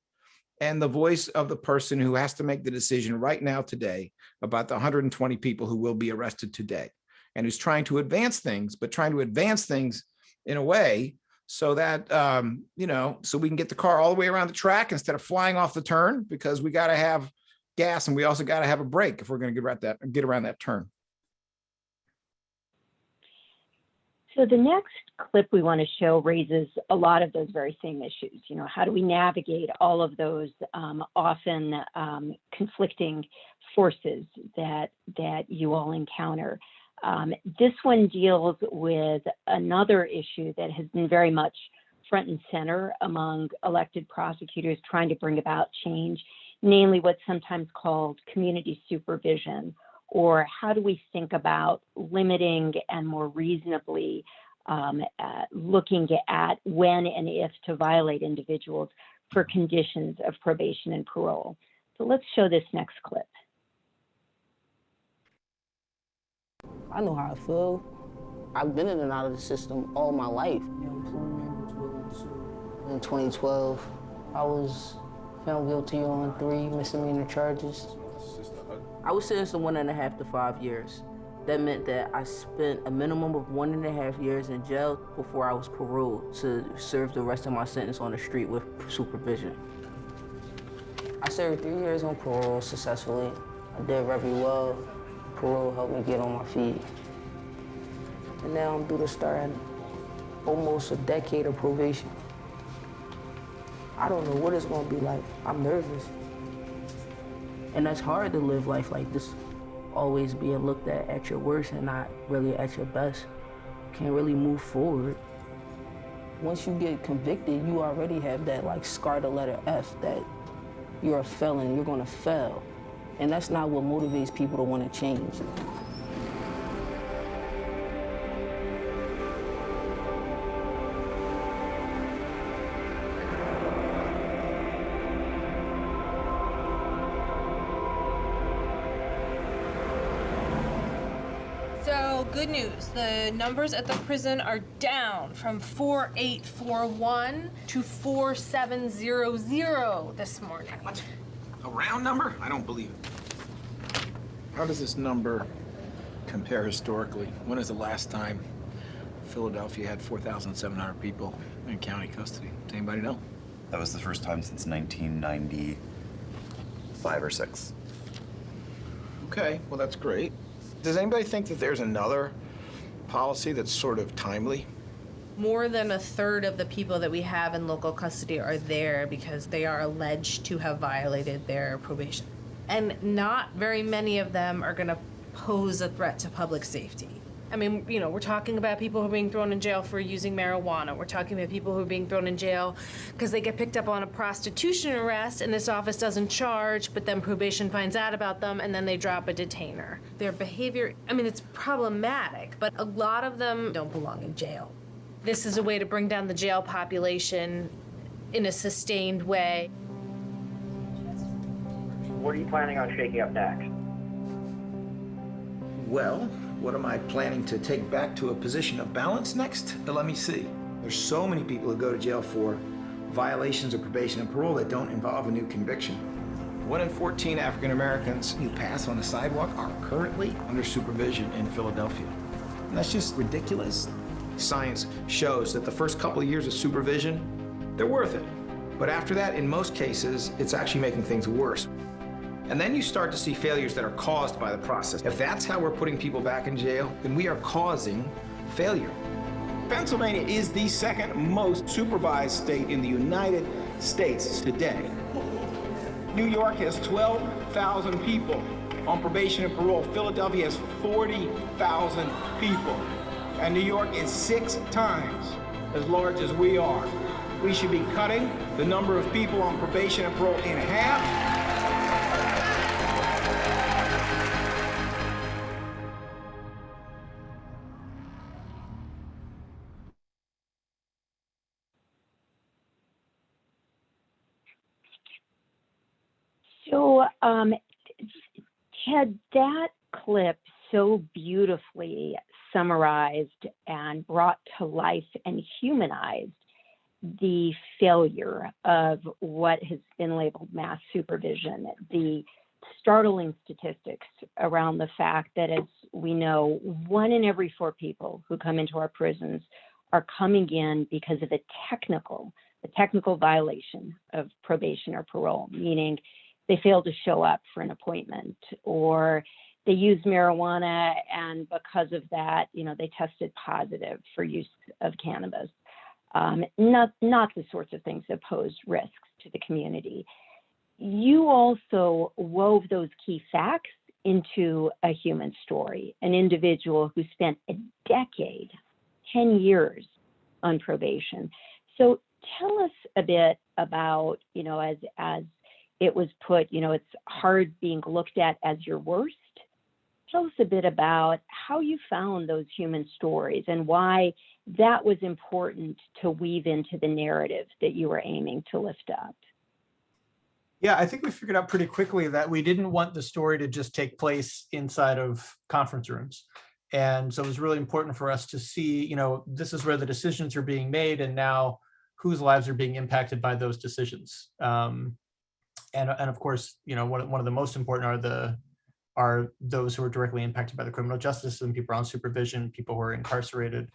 and the voice of the person who has to make the decision right now today about the 120 people who will be arrested today, and who's trying to advance things, but trying to advance things in a way so that, so we can get the car all the way around the track instead of flying off the turn, because we got to have gas and we also got to have a brake if we're going to get around that turn. So the next clip we want to show raises a lot of those very same issues. How do we navigate all of those often conflicting forces that you all encounter? This one deals with another issue that has been very much front and center among elected prosecutors trying to bring about change, namely what's sometimes called community supervision, or how do we think about limiting and more reasonably looking at when and if to violate individuals for conditions of probation and parole. So let's show this next clip. I know how I feel. I've been in and out of the system all my life. In 2012, I was found guilty on 3 misdemeanor charges. I was sentenced to 1.5 to 5 years. That meant that I spent a minimum of 1.5 years in jail before I was paroled to serve the rest of my sentence on the street with supervision. I served 3 years on parole successfully. I did very well. Parole helped me get on my feet. And now I'm due to start almost a decade of probation. I don't know what it's gonna be like. I'm nervous. And that's hard to live life like this. Always being looked at your worst and not really at your best. Can't really move forward. Once you get convicted, you already have that scar to letter F, that you're a felon, you're gonna fail. And that's not what motivates people to wanna change. Good news, the numbers at the prison are down from 4841 to 4700 this morning. What? A round number? I don't believe it. How does this number compare historically? When is the last time Philadelphia had 4,700 people in county custody? Does anybody know? That was the first time since 1995 or 6. Okay, well, that's great. Does anybody think that there's another policy that's sort of timely? More than a third of the people that we have in local custody are there because they are alleged to have violated their probation. And not very many of them are gonna pose a threat to public safety. I mean, you know, we're talking about people who are being thrown in jail for using marijuana. We're talking about people who are being thrown in jail because they get picked up on a prostitution arrest and this office doesn't charge, but then probation finds out about them and then they drop a detainer. Their behavior, I mean, it's problematic, but a lot of them don't belong in jail. This is a way to bring down the jail population in a sustained way. What are you planning on shaking up next? Well, what am I planning to take back to a position of balance next? Let me see. There's so many people who go to jail for violations of probation and parole that don't involve a new conviction. 1 in 14 African Americans who pass on the sidewalk are currently under supervision in Philadelphia. And that's just ridiculous. Science shows that the first couple of years of supervision, they're worth it. But after that, in most cases, it's actually making things worse. And then you start to see failures that are caused by the process. If that's how we're putting people back in jail, then we are causing failure. Pennsylvania is the second most supervised state in the United States today. New York has 12,000 people on probation and parole. Philadelphia has 40,000 people. And New York is 6 times as large as we are. We should be cutting the number of people on probation and parole in half. So, Ted, that clip so beautifully summarized and brought to life and humanized the failure of what has been labeled mass supervision, the startling statistics around the fact that, as we know, 1 in every 4 people who come into our prisons are coming in because of a technical violation of probation or parole, meaning they failed to show up for an appointment, or they used marijuana and because of that, they tested positive for use of cannabis. Not the sorts of things that pose risks to the community. You also wove those key facts into a human story, an individual who spent a decade, 10 years on probation. So tell us a bit about, as it was put, it's hard being looked at as your worst. Tell us a bit about how you found those human stories and why that was important to weave into the narrative that you were aiming to lift up. Yeah, I think we figured out pretty quickly that we didn't want the story to just take place inside of conference rooms. And so it was really important for us to see, this is where the decisions are being made and now whose lives are being impacted by those decisions. And of course, one of the most important are those who are directly impacted by the criminal justice system, people on supervision, people who are incarcerated.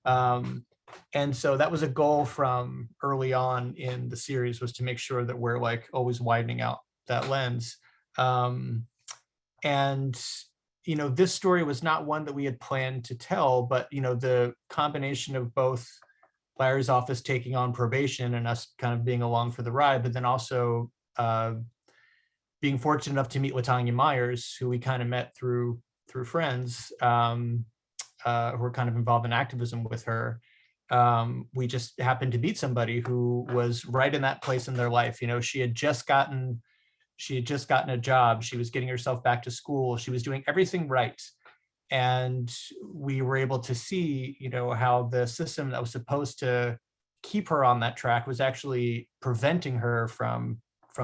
And so that was a goal from early on in the series, was to make sure that we're always widening out that lens. And this story was not one that we had planned to tell, but the combination of both Larry's office taking on probation and us kind of being along for the ride, but then also being fortunate enough to meet LaTanya Myers, who we kind of met through friends who were kind of involved in activism with her. We just happened to meet somebody who was right in that place in their life. She had just gotten a job. She was getting herself back to school. She was doing everything right. And we were able to see, how the system that was supposed to keep her on that track was actually preventing her from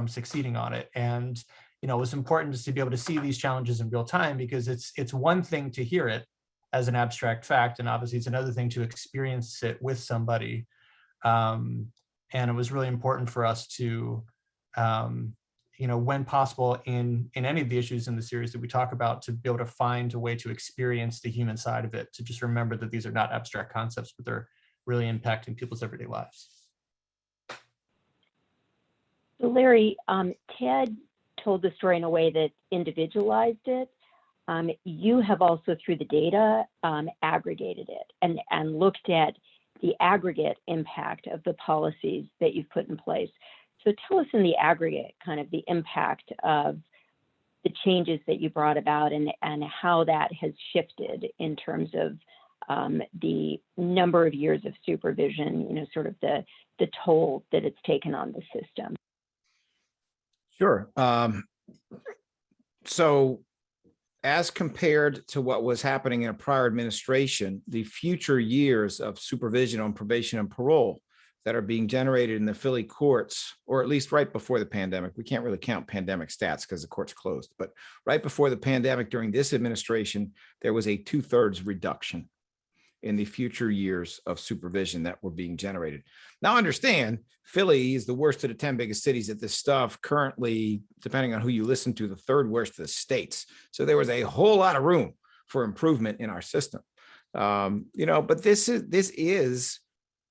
succeeding on it. And, it was important just to be able to see these challenges in real time, because it's one thing to hear it as an abstract fact, and obviously it's another thing to experience it with somebody. And it was really important for us to, when possible in any of the issues in the series that we talk about, to be able to find a way to experience the human side of it, to just remember that these are not abstract concepts, but they're really impacting people's everyday lives. So Larry, Ted told the story in a way that individualized it. You have also, through the data, aggregated it and looked at the aggregate impact of the policies that you've put in place. So tell us in the aggregate kind of the impact of the changes that you brought about and how that has shifted in terms of the number of years of supervision, sort of the toll that it's taken on the system. Sure. So as compared to what was happening in a prior administration, the future years of supervision on probation and parole that are being generated in the Philly courts, or at least right before the pandemic, we can't really count pandemic stats because the court's closed, but right before the pandemic during this administration, there was a 2/3 reduction in the future years of supervision that were being generated. Now understand, Philly is the worst of the 10 biggest cities at this stuff. Currently, depending on who you listen to, the 3rd worst of the states. So there was a whole lot of room for improvement in our system. But this is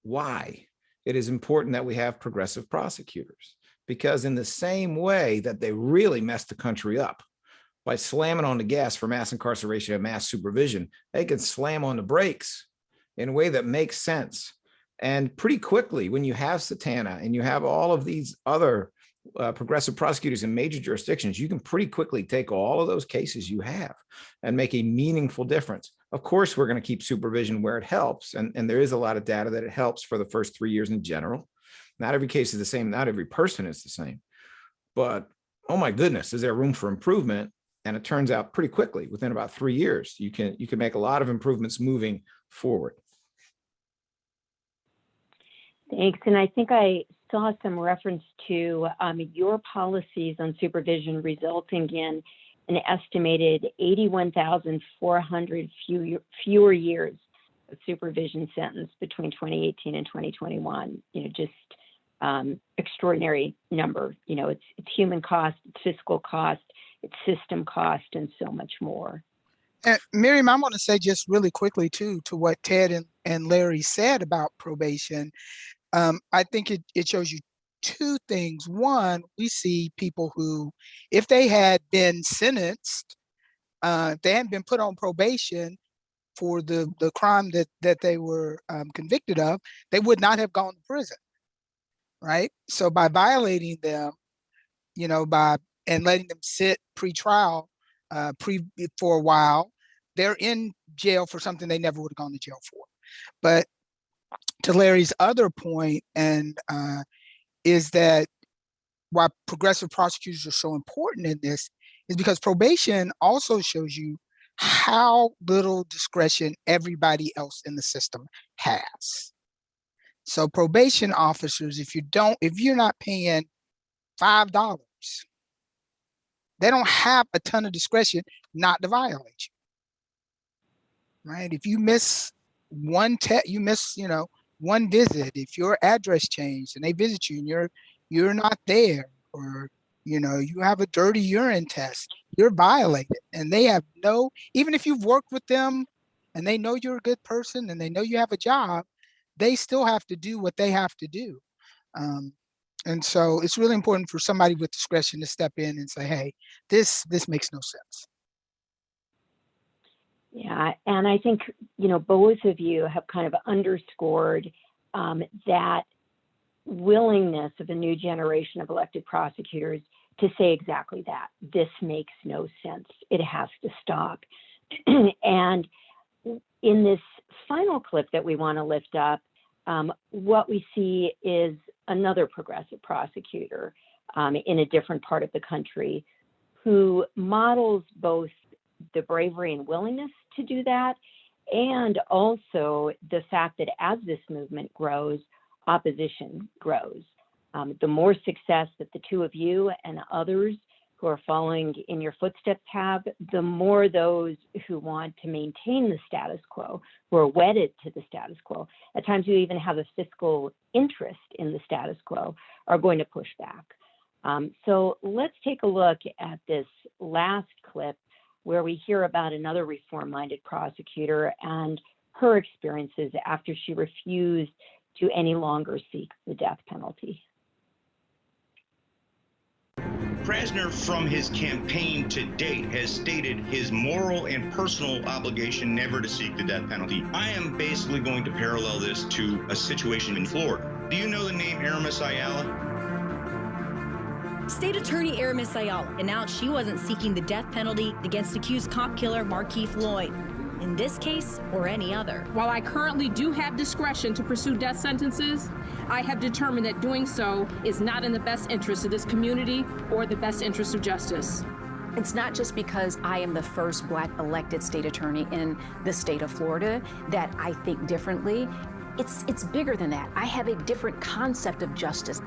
why it is important that we have progressive prosecutors, because in the same way that they really messed the country up by slamming on the gas for mass incarceration and mass supervision, they can slam on the brakes in a way that makes sense. And pretty quickly, when you have Satana and you have all of these other progressive prosecutors in major jurisdictions, you can pretty quickly take all of those cases you have and make a meaningful difference. Of course, we're going to keep supervision where it helps. And there is a lot of data that it helps for the first 3 years in general. Not every case is the same. Not every person is the same. But, oh my goodness, is there room for improvement? And it turns out pretty quickly, within about 3 years, you can make a lot of improvements moving forward. Thanks. And I think I saw some reference to your policies on supervision resulting in an estimated 81,400 fewer years of supervision sentence between 2018 and 2021. Just extraordinary number. It's human cost, it's fiscal cost, it's system cost, and so much more. And Miriam, I want to say just really quickly too, to what Ted and Larry said about probation. I think it shows you two things. One, we see people who, if they had been sentenced, if they hadn't been put on probation for the crime that they were convicted of, they would not have gone to prison, right? So by violating them, and letting them sit pre-trial for a while, they're in jail for something they never would have gone to jail for. But to Larry's other point, and is that why progressive prosecutors are so important in this is because probation also shows you how little discretion everybody else in the system has. So probation officers, if you're not paying $5, they don't have a ton of discretion not to violate you, right? If you miss one one visit, if your address changed and they visit you and you're not there, or you have a dirty urine test, you're violated. And they have even if you've worked with them and they know you're a good person and they know you have a job, they still have to do what they have to do. And so it's really important for somebody with discretion to step in and say, hey, this makes no sense. Yeah, and I think, both of you have kind of underscored that willingness of a new generation of elected prosecutors to say exactly that. This makes no sense. It has to stop. And in this final clip that we want to lift up, what we see is another progressive prosecutor in a different part of the country who models both the bravery and willingness to do that, and also the fact that as this movement grows, opposition grows. The more success that the two of you and others who are following in your footsteps have, the more those who want to maintain the status quo, who are wedded to the status quo, at times who even have a fiscal interest in the status quo, are going to push back. So let's take a look at this last clip where we hear about another reform-minded prosecutor and her experiences after she refused to any longer seek the death penalty. Krasner, from his campaign to date, has stated his moral and personal obligation never to seek the death penalty. I am basically going to parallel this to a situation in Florida. Do you know the name Aramis Ayala? State Attorney Aramis Ayala announced she wasn't seeking the death penalty against accused cop killer Markeith Lloyd. In this case or any other. While I currently do have discretion to pursue death sentences, I have determined that doing so is not in the best interest of this community or the best interest of justice. It's not just because I am the first Black elected state attorney in the state of Florida that I think differently. It's bigger than that. I have a different concept of justice.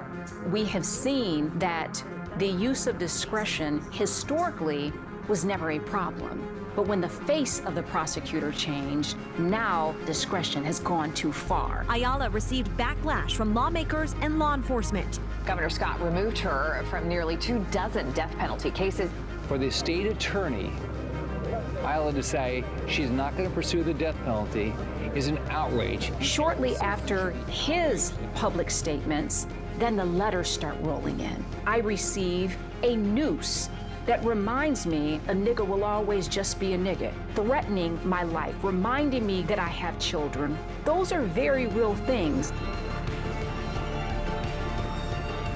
We have seen that the use of discretion historically was never a problem. But when the face of the prosecutor changed, now discretion has gone too far. Ayala received backlash from lawmakers and law enforcement. Governor Scott removed her from nearly 24 death penalty cases. For the state attorney, Ayala to say she's not going to pursue the death penalty is an outrage. Shortly after his public statements, then the letters start rolling in. I receive a noose that reminds me a nigger will always just be a nigger, threatening my life, reminding me that I have children. Those are very real things.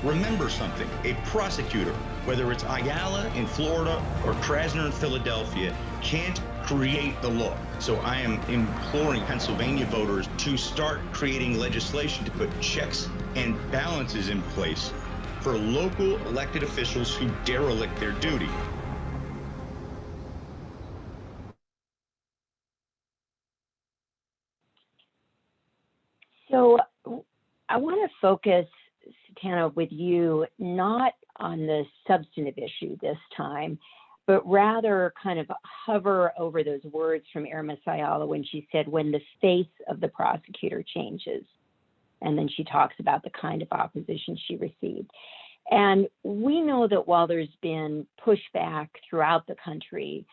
Remember something, a prosecutor, whether it's Ayala in Florida or Krasner in Philadelphia, can't create the law. So I am imploring Pennsylvania voters to start creating legislation to put checks and balances in place for local elected officials who derelict their duty. So I want to focus, Satana, with you, not on the substantive issue this time, but rather kind of hover over those words from Aramis Ayala when she said, when the face of the prosecutor changes. And then she talks about the kind of opposition she received. And we know that while there's been pushback throughout the country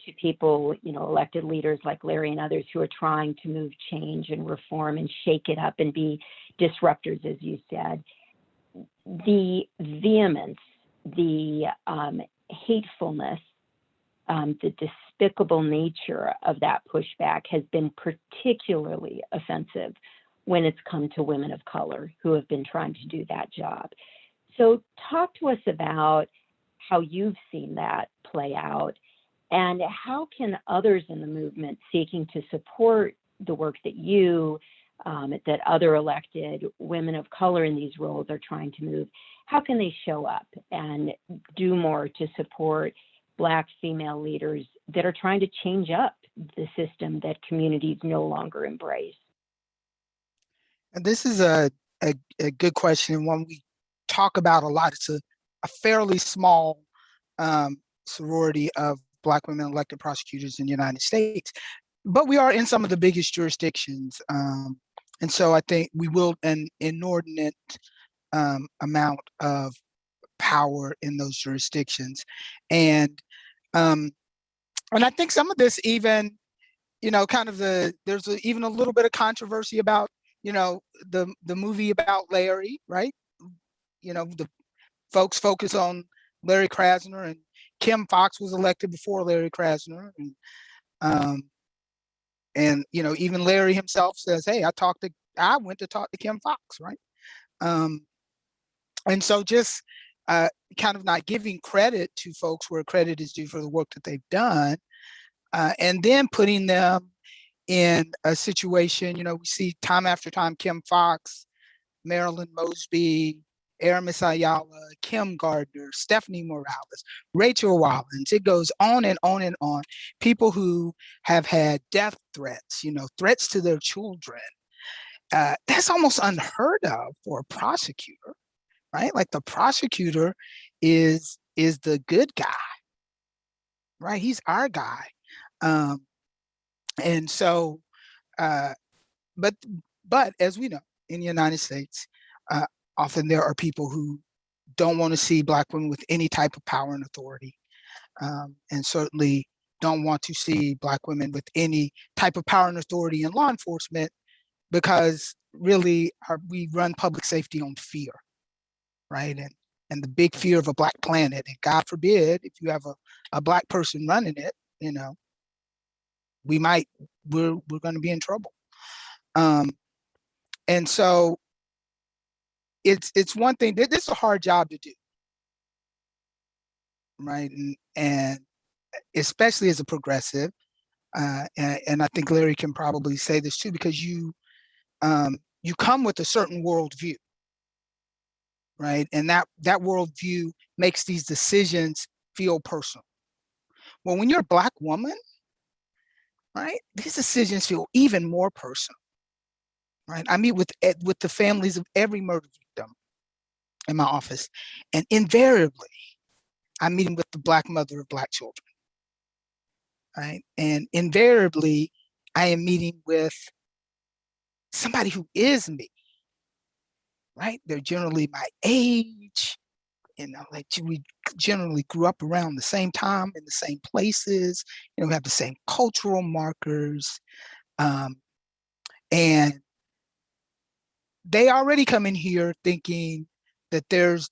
to people, elected leaders like Larry and others who are trying to move change and reform and shake it up and be disruptors, as you said, the vehemence, the hatefulness, the despicable nature of that pushback has been particularly offensive when it's come to women of color who have been trying to do that job. So talk to us about how you've seen that play out and how can others in the movement seeking to support the work that you, that other elected women of color in these roles are trying to move, how can they show up and do more to support Black female leaders that are trying to change up the system that communities no longer embrace? And this is a good question, and one we talk about a lot. It's a fairly small sorority of Black women elected prosecutors in the United States, but we are in some of the biggest jurisdictions. And so I think we will an inordinate amount of power in those jurisdictions. And I think some of this even, there's even a little bit of controversy about, the movie about Larry, right? The folks focus on Larry Krasner, and Kim Foxx was elected before Larry Krasner. And even Larry himself says, hey, I went to talk to Kim Foxx, right? And so just kind of not giving credit to folks where credit is due for the work that they've done, and then putting them in a situation, we see time after time, Kim Foxx, Marilyn Mosby, Aramis Ayala, Kim Gardner, Stephanie Morales, Rachel Rollins. It goes on and on and on. People who have had death threats, threats to their children. That's almost unheard of for a prosecutor, right? Like the prosecutor is the good guy, right? He's our guy. And so, but as we know, in the United States, often there are people who don't want to see Black women with any type of power and authority, and certainly don't want to see Black women with any type of power and authority in law enforcement, because really we run public safety on fear, right? And the big fear of a Black planet, and God forbid, if you have a Black person running it, we're going to be in trouble. And so it's one thing, this is a hard job to do, right? And especially as a progressive, and I think Larry can probably say this too, because you come with a certain worldview, right? And that worldview makes these decisions feel personal. Well, when you're a Black woman, right, these decisions feel even more personal, right? I meet with the families of every murder victim in my office, and invariably, I'm meeting with the Black mother of Black children, right? And invariably, I am meeting with somebody who is me, right? They're generally my age, like we generally grew up around the same time in the same places, we have the same cultural markers, and they already come in here thinking that this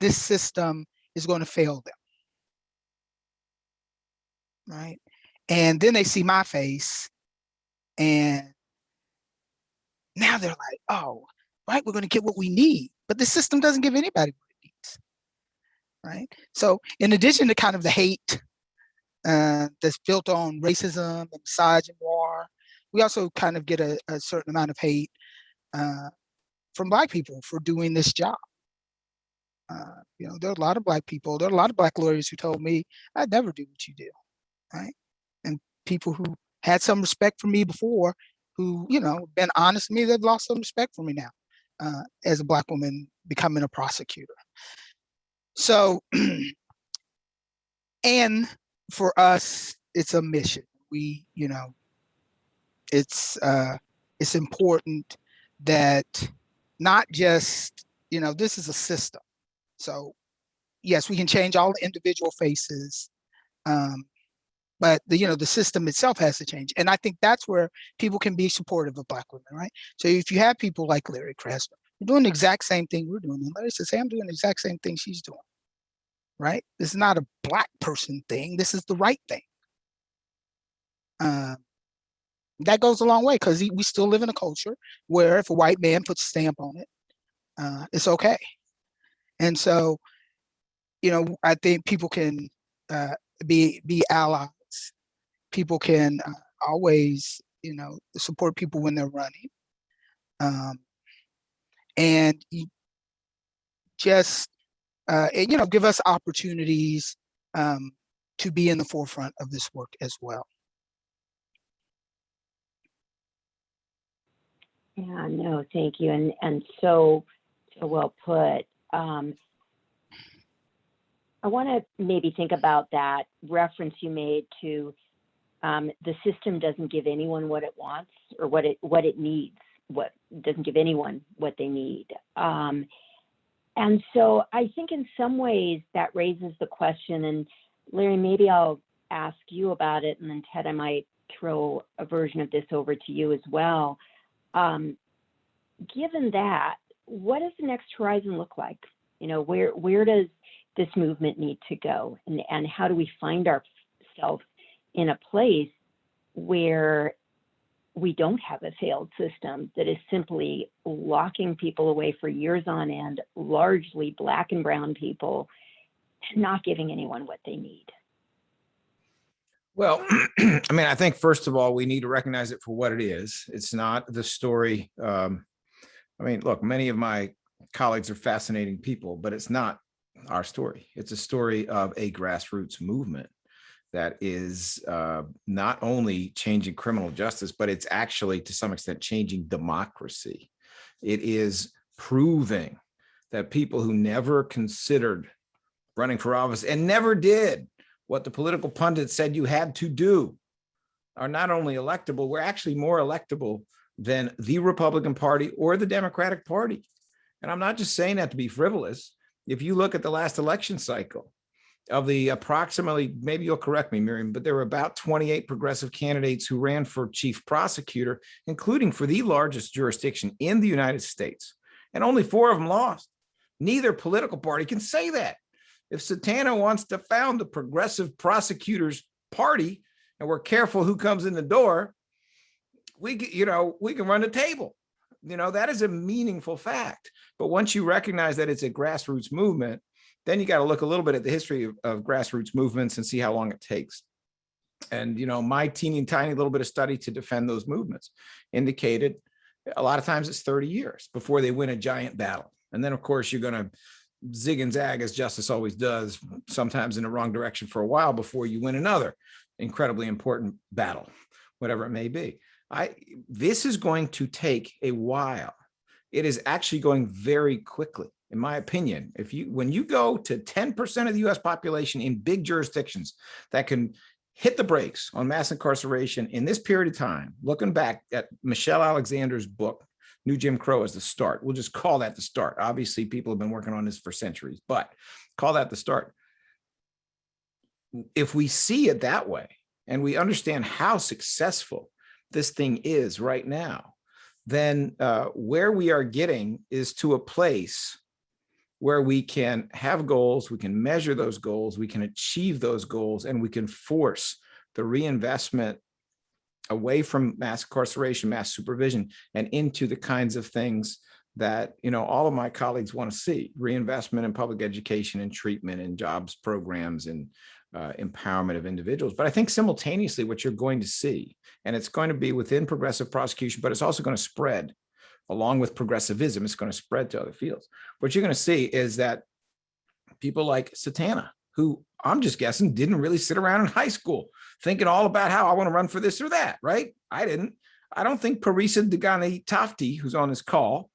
system is going to fail them, right? And then they see my face, and now they're like, oh, right, we're going to get what we need, but the system doesn't give anybody what it needs, right? So in addition to kind of the hate that's built on racism and misogyny, we also kind of get a certain amount of hate from Black people for doing this job. There are a lot of Black people, there are a lot of Black lawyers who told me I'd never do what you do, right? And people who had some respect for me before, who, been honest with me, they've lost some respect for me now as a Black woman becoming a prosecutor. So, and for us, it's a mission. We, it's important that not just, this is a system. So yes, we can change all the individual faces, but the system itself has to change. And I think that's where people can be supportive of Black women, right? So if you have people like Larry Krasner, you're doing the exact same thing we're doing, and Larry says, hey, I'm doing the exact same thing she's doing, right? This is not a Black person thing. This is the right thing. That goes a long way, because we still live in a culture where if a white man puts a stamp on it, it's okay. And so, I think people can be allies. People can always, support people when they're running, and just give us opportunities to be in the forefront of this work as well. Yeah, no, thank you, and so well put. I want to maybe think about that reference you made to the system doesn't give anyone what it wants or what it needs. What doesn't give anyone what they need. And so I think in some ways that raises the question, and Larry, maybe I'll ask you about it, and then Ted, I might throw a version of this over to you as well. Given that, what does the next horizon look like? Where does this movement need to go? And how do we find ourselves in a place where we don't have a failed system that is simply locking people away for years on end, largely Black and brown people, and not giving anyone what they need? Well, I mean, I think first of all, we need to recognize it for what it is. It's not the story. Look, many of my colleagues are fascinating people, but it's not our story. It's a story of a grassroots movement that is not only changing criminal justice, but it's actually, to some extent, changing democracy. It is proving that people who never considered running for office and never did what the political pundits said you had to do are not only electable, we're actually more electable than the Republican Party or the Democratic Party. And I'm not just saying that to be frivolous. If you look at the last election cycle, of the approximately, maybe you'll correct me, Miriam, but there were about 28 progressive candidates who ran for chief prosecutor, including for the largest jurisdiction in the United States. And only 4 of them lost. Neither political party can say that. If Satana wants to found the Progressive Prosecutors Party, and we're careful who comes in the door, we can run the table. That is a meaningful fact. But once you recognize that it's a grassroots movement, then you got to look a little bit at the history of grassroots movements and see how long it takes. And, my teeny tiny little bit of study to defend those movements indicated a lot of times it's 30 years before they win a giant battle. And then, of course, you're going to zig and zag, as justice always does, sometimes in the wrong direction for a while before you win another incredibly important battle, whatever it may be. This is going to take a while. It is actually going very quickly, in my opinion. When you go to 10% of the US population in big jurisdictions that can hit the brakes on mass incarceration in this period of time, looking back at Michelle Alexander's book, New Jim Crow, as the start. We'll just call that the start. Obviously, people have been working on this for centuries, but call that the start. If we see it that way, and we understand how successful this thing is right now, then where we are getting is to a place where we can have goals, we can measure those goals, we can achieve those goals, and we can force the reinvestment away from mass incarceration, mass supervision, and into the kinds of things that all of my colleagues want to see: reinvestment in public education and treatment and jobs programs and empowerment of individuals. But I think simultaneously what you're going to see, and it's going to be within progressive prosecution, but it's also going to spread along with progressivism, it's going to spread to other fields. What you're going to see is that people like Satana, who I'm just guessing didn't really sit around in high school thinking all about how I want to run for this or that, right? I didn't. I don't think Parisa Degani Tafti, who's on this call,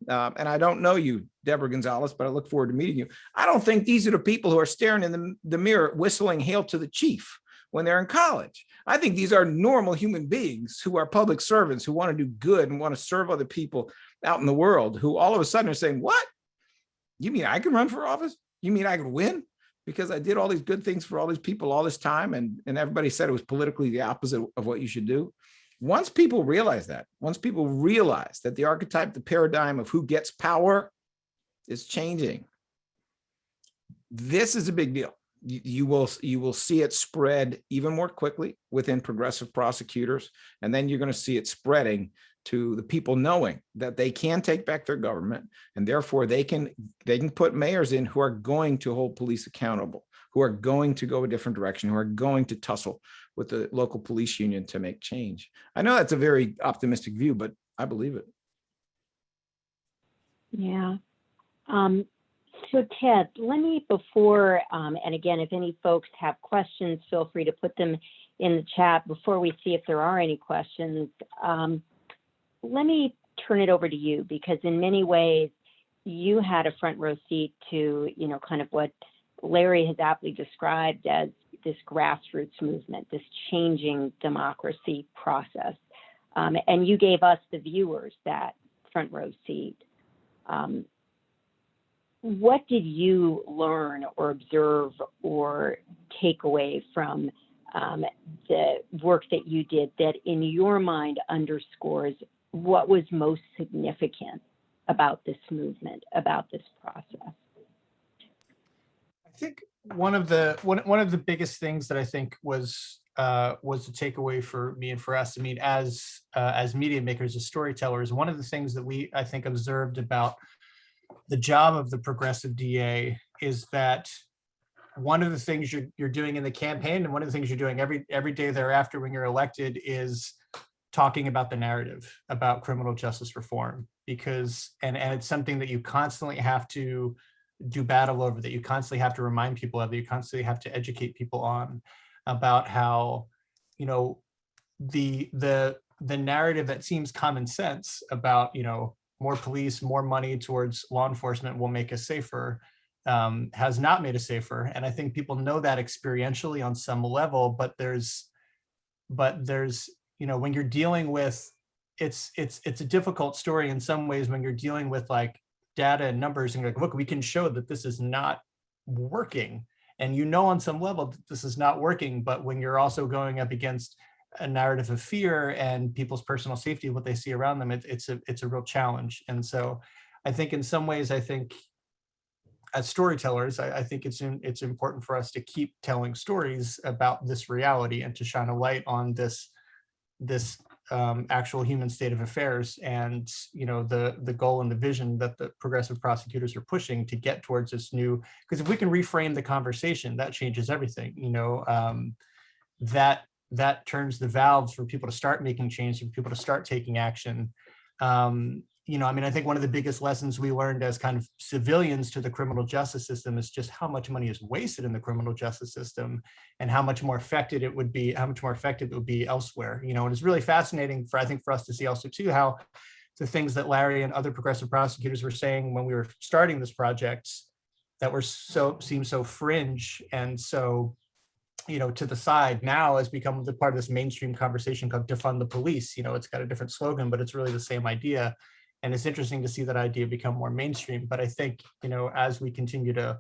and I don't know you, Deborah Gonzalez, but I look forward to meeting you. I don't think these are the people who are staring in the mirror whistling "Hail to the Chief" when they're in college. I think these are normal human beings who are public servants, who want to do good and want to serve other people out in the world, who all of a sudden are saying, what? You mean I can run for office? You mean I can win? Because I did all these good things for all these people all this time, and everybody said it was politically the opposite of what you should do. Once people realize that, the archetype, the paradigm of who gets power is changing, this is a big deal. You will see it spread even more quickly within progressive prosecutors, and then you're going to see it spreading to the people knowing that they can take back their government, and therefore they can put mayors in who are going to hold police accountable, who are going to go a different direction, who are going to tussle with the local police union to make change. I know that's a very optimistic view, but I believe it. Yeah. So Ted, let me before, and again, if any folks have questions, feel free to put them in the chat before we see if there are any questions. Let me turn it over to you, because in many ways you had a front row seat to, kind of what Larry has aptly described as this grassroots movement, this changing democracy process. And you gave us, the viewers, that front row seat. What did you learn or observe or take away from the work that you did that in your mind underscores what was most significant about this movement, about this process? I think one of the biggest things that I think was the takeaway for me and for us, I mean, as media makers, as storytellers, one of the things that I think observed about the job of the progressive DA is that one of the things you're doing in the campaign, and one of the things you're doing every day thereafter when you're elected, is talking about the narrative about criminal justice reform, because and it's something that you constantly have to do battle over, that you constantly have to remind people of, that you constantly have to educate people on, about how the narrative that seems common sense about more police, more money towards law enforcement will make us safer, has not made us safer. And I think people know that experientially on some level, but there's when you're dealing with, it's a difficult story in some ways when you're dealing with like data and numbers, and you're like, look, we can show that this is not working. And on some level that this is not working, but when you're also going up against a narrative of fear and people's personal safety, what they see around them, it's a real challenge. And so I think in some ways, as storytellers, I think it's important for us to keep telling stories about this reality and to shine a light on this actual human state of affairs and, you know, the goal and the vision that the progressive prosecutors are pushing to get towards this new, because if we can reframe the conversation, that changes everything, you know, that turns the valves for people to start making change, for people to start taking action. You know, I mean, I think one of the biggest lessons we learned as kind of civilians to the criminal justice system is just how much money is wasted in the criminal justice system and how much more effective it would be, elsewhere. You know, and it's really fascinating for, I think, for us to see also too, how the things that Larry and other progressive prosecutors were saying when we were starting this project that were seemed so fringe and so, you know, to the side now has become the part of this mainstream conversation called defund the police. You know, it's got a different slogan, but it's really the same idea. And it's interesting to see that idea become more mainstream. But I think, you know, as we continue to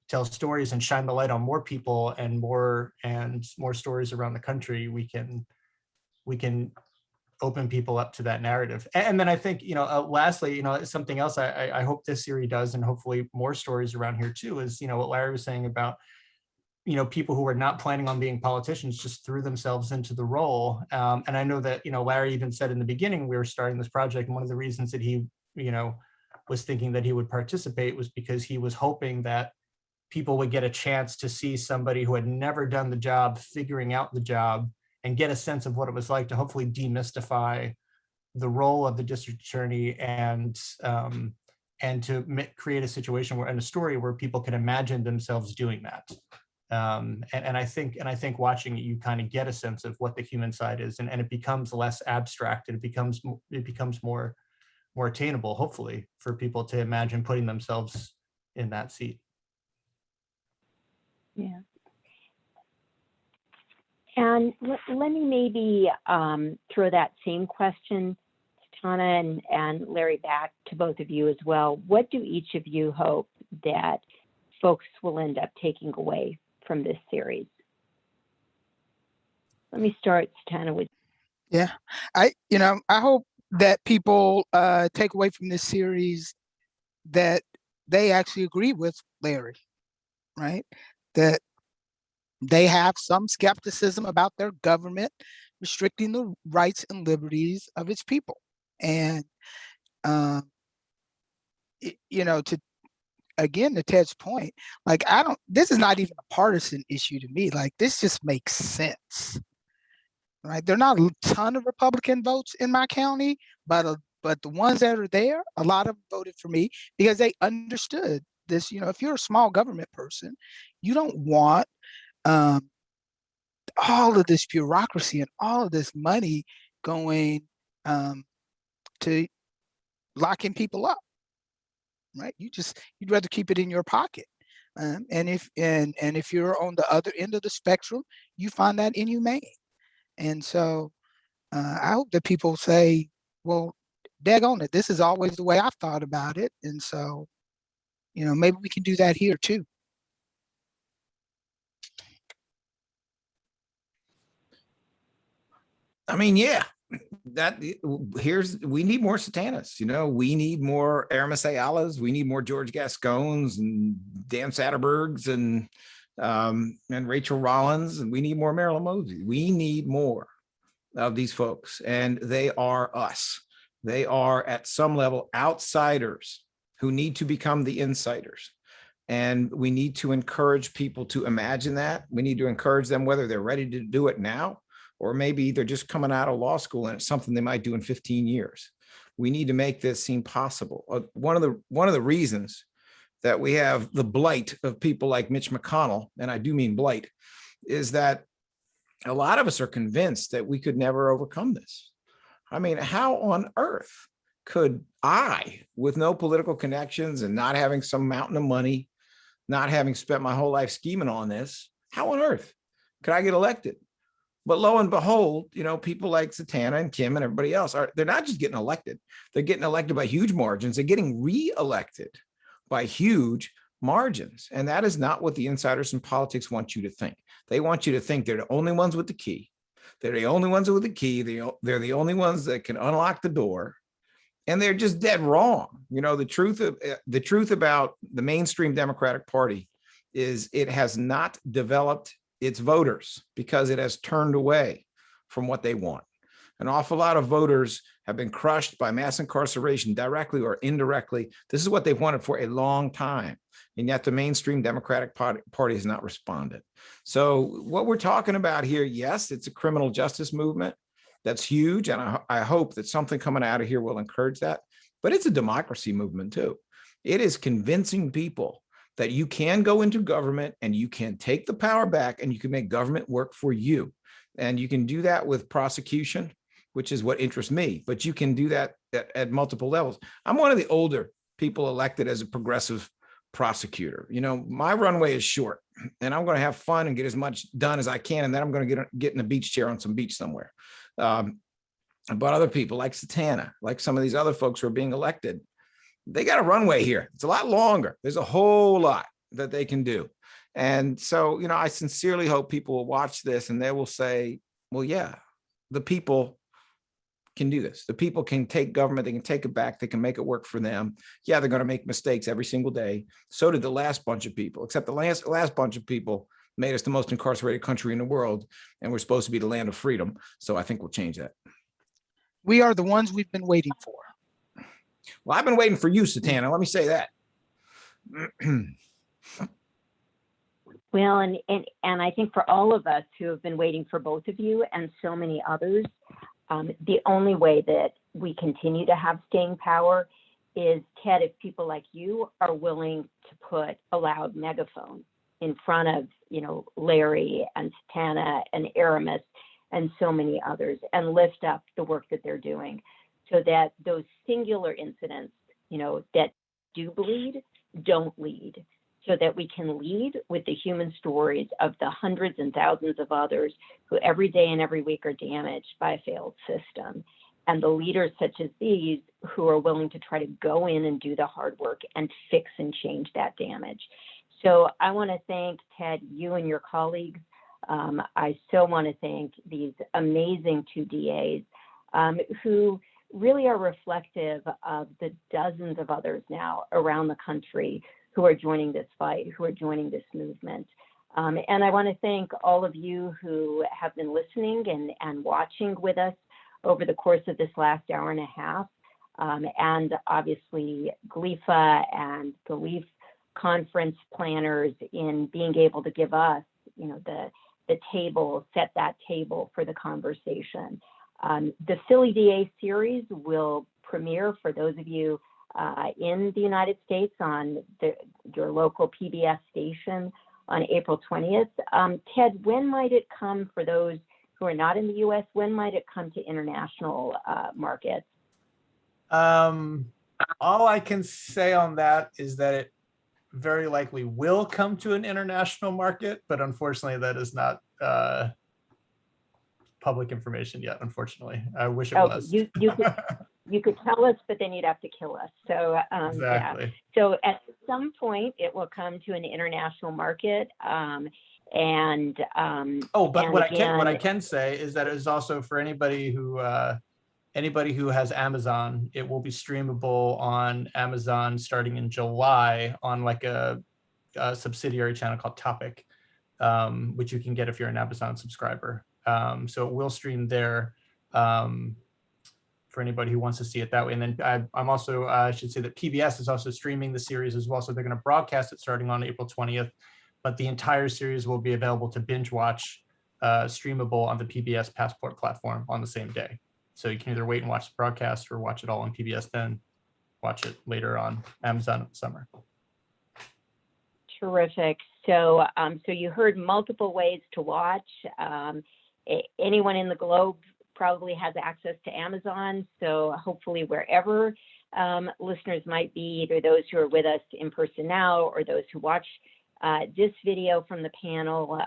tell stories and shine the light on more people and more stories around the country, we can open people up to that narrative. And then I think, you know, lastly, you know, something else I hope this series does, and hopefully more stories around here too, is, you know, what Larry was saying about, you know, people who are not planning on being politicians just threw themselves into the role. And I know that, you know, Larry even said in the beginning, we were starting this project, and one of the reasons that he, you know, was thinking that he would participate was because he was hoping that people would get a chance to see somebody who had never done the job, figuring out the job, and get a sense of what it was like to hopefully demystify the role of the district attorney and to create a situation where, in a story where people can imagine themselves doing that. And I think watching it, you kind of get a sense of what the human side is, and it becomes less abstract, and it becomes more attainable, hopefully, for people to imagine putting themselves in that seat. Yeah. And let me maybe throw that same question to Tana and Larry back to both of you as well. What do each of you hope that folks will end up taking away from this series? Let me start, Tana, with. Yeah, I hope that people take away from this series that they actually agree with Larry, right? That they have some skepticism about their government restricting the rights and liberties of its people. And, you know, to Ted's point, like, this is not even a partisan issue to me. Like, this just makes sense, right? There are not a ton of Republican votes in my county, but the ones that are there, a lot of them voted for me because they understood this. You know, if you're a small government person, you don't want all of this bureaucracy and all of this money going to locking people up, right? You'd rather keep it in your pocket. And if you're on the other end of the spectrum, you find that inhumane. And so I hope that people say, well, daggone it, this is always the way I've thought about it. And so, you know, maybe we can do that here too. I mean, yeah, we need more Satanas, you know, we need more Aramis Ayalas, we need more George Gascons and Dan Satterbergs and Rachel Rollins, and we need more Marilyn Mosby. We need more of these folks, and they are us. They are at some level outsiders who need to become the insiders. And we need to encourage people to imagine that. We need to encourage them, whether they're ready to do it now, or maybe they're just coming out of law school and it's something they might do in 15 years. We need to make this seem possible. One of the reasons that we have the blight of people like Mitch McConnell, and I do mean blight, is that a lot of us are convinced that we could never overcome this. I mean, how on earth could I, with no political connections and not having some mountain of money, not having spent my whole life scheming on this, how on earth could I get elected? But lo and behold, you know, people like Satana and Kim and everybody else they're not just getting elected. They're getting elected by huge margins. They're getting re-elected by huge margins. And that is not what the insiders in politics want you to think. They want you to think they're the only ones with the key. They're the only ones with the key. They're the only ones that can unlock the door. And they're just dead wrong. You know, the truth about the mainstream Democratic Party is it has not developed its voters because it has turned away from what they want. An awful lot of voters have been crushed by mass incarceration directly or indirectly. This is what they've wanted for a long time. And yet the mainstream Democratic Party has not responded. So what we're talking about here, yes, it's a criminal justice movement. That's huge. And I hope that something coming out of here will encourage that. But it's a democracy movement too. It is convincing people that you can go into government and you can take the power back and you can make government work for you. And you can do that with prosecution, which is what interests me, but you can do that at multiple levels. I'm one of the older people elected as a progressive prosecutor. You know, my runway is short and I'm going to have fun and get as much done as I can. And then I'm going to get in a beach chair on some beach somewhere. But other people like Satana, like some of these other folks who are being elected, they got a runway here. It's a lot longer. There's a whole lot that they can do. And so, you know, I sincerely hope people will watch this and they will say, well, yeah, the people can do this. The people can take government, they can take it back, they can make it work for them. Yeah, they're going to make mistakes every single day. So did the last bunch of people, except the last bunch of people made us the most incarcerated country in the world, and we're supposed to be the land of freedom. So I think we'll change that. We are the ones we've been waiting for. Well, I've been waiting for you, Satana. Let me say that. Well, and I think for all of us who have been waiting for both of you and so many others, the only way that we continue to have staying power is, Ted, if people like you are willing to put a loud megaphone in front of, you know, Larry and Satana and Aramis and so many others and lift up the work that they're doing so that those singular incidents, you know, that do bleed, don't lead, so that we can lead with the human stories of the hundreds and thousands of others who every day and every week are damaged by a failed system. And the leaders such as these who are willing to try to go in and do the hard work and fix and change that damage. So I want to thank, Ted, you and your colleagues. I so want to thank these amazing two DAs who really are reflective of the dozens of others now around the country who are joining this fight, who are joining this movement. And I want to thank all of you who have been listening and watching with us over the course of this last hour and a half. And obviously GLIFA and the LEAF conference planners in being able to give us, you know, the table, set that table for the conversation. The Philly DA series will premiere for those of you in the United States on your local PBS station on April 20th. Ted, when might it come for those who are not in the US? When might it come to international markets? All I can say on that is that it very likely will come to an international market, but unfortunately that is not public information yet, unfortunately. I wish it was. You could tell us, but then you'd have to kill us. So exactly. Yeah. So at some point it will come to an international market. But what I can say is that it is also for anybody who has Amazon, it will be streamable on Amazon starting in July on like a subsidiary channel called Topic, which you can get if you're an Amazon subscriber. So it will stream there for anybody who wants to see it that way. And then I'm also, I should say that PBS is also streaming the series as well. So they're going to broadcast it starting on April 20th, but the entire series will be available to binge watch, streamable on the PBS Passport platform on the same day. So you can either wait and watch the broadcast or watch it all on PBS, then watch it later on Amazon in the summer. Terrific. So, so you heard multiple ways to watch. Anyone in the globe probably has access to Amazon. So hopefully wherever listeners might be, either those who are with us in person now or those who watch this video from the panel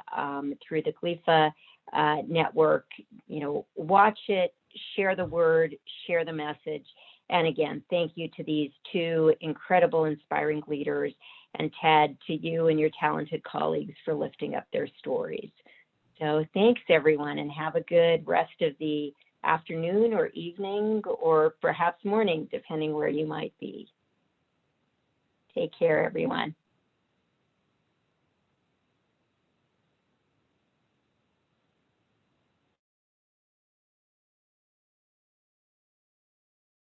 through the GLIFA network, you know, watch it, share the word, share the message. And again, thank you to these two incredible, inspiring leaders, and Ted, to you and your talented colleagues for lifting up their stories. So thanks everyone, and have a good rest of the afternoon or evening or perhaps morning, depending where you might be. Take care, everyone.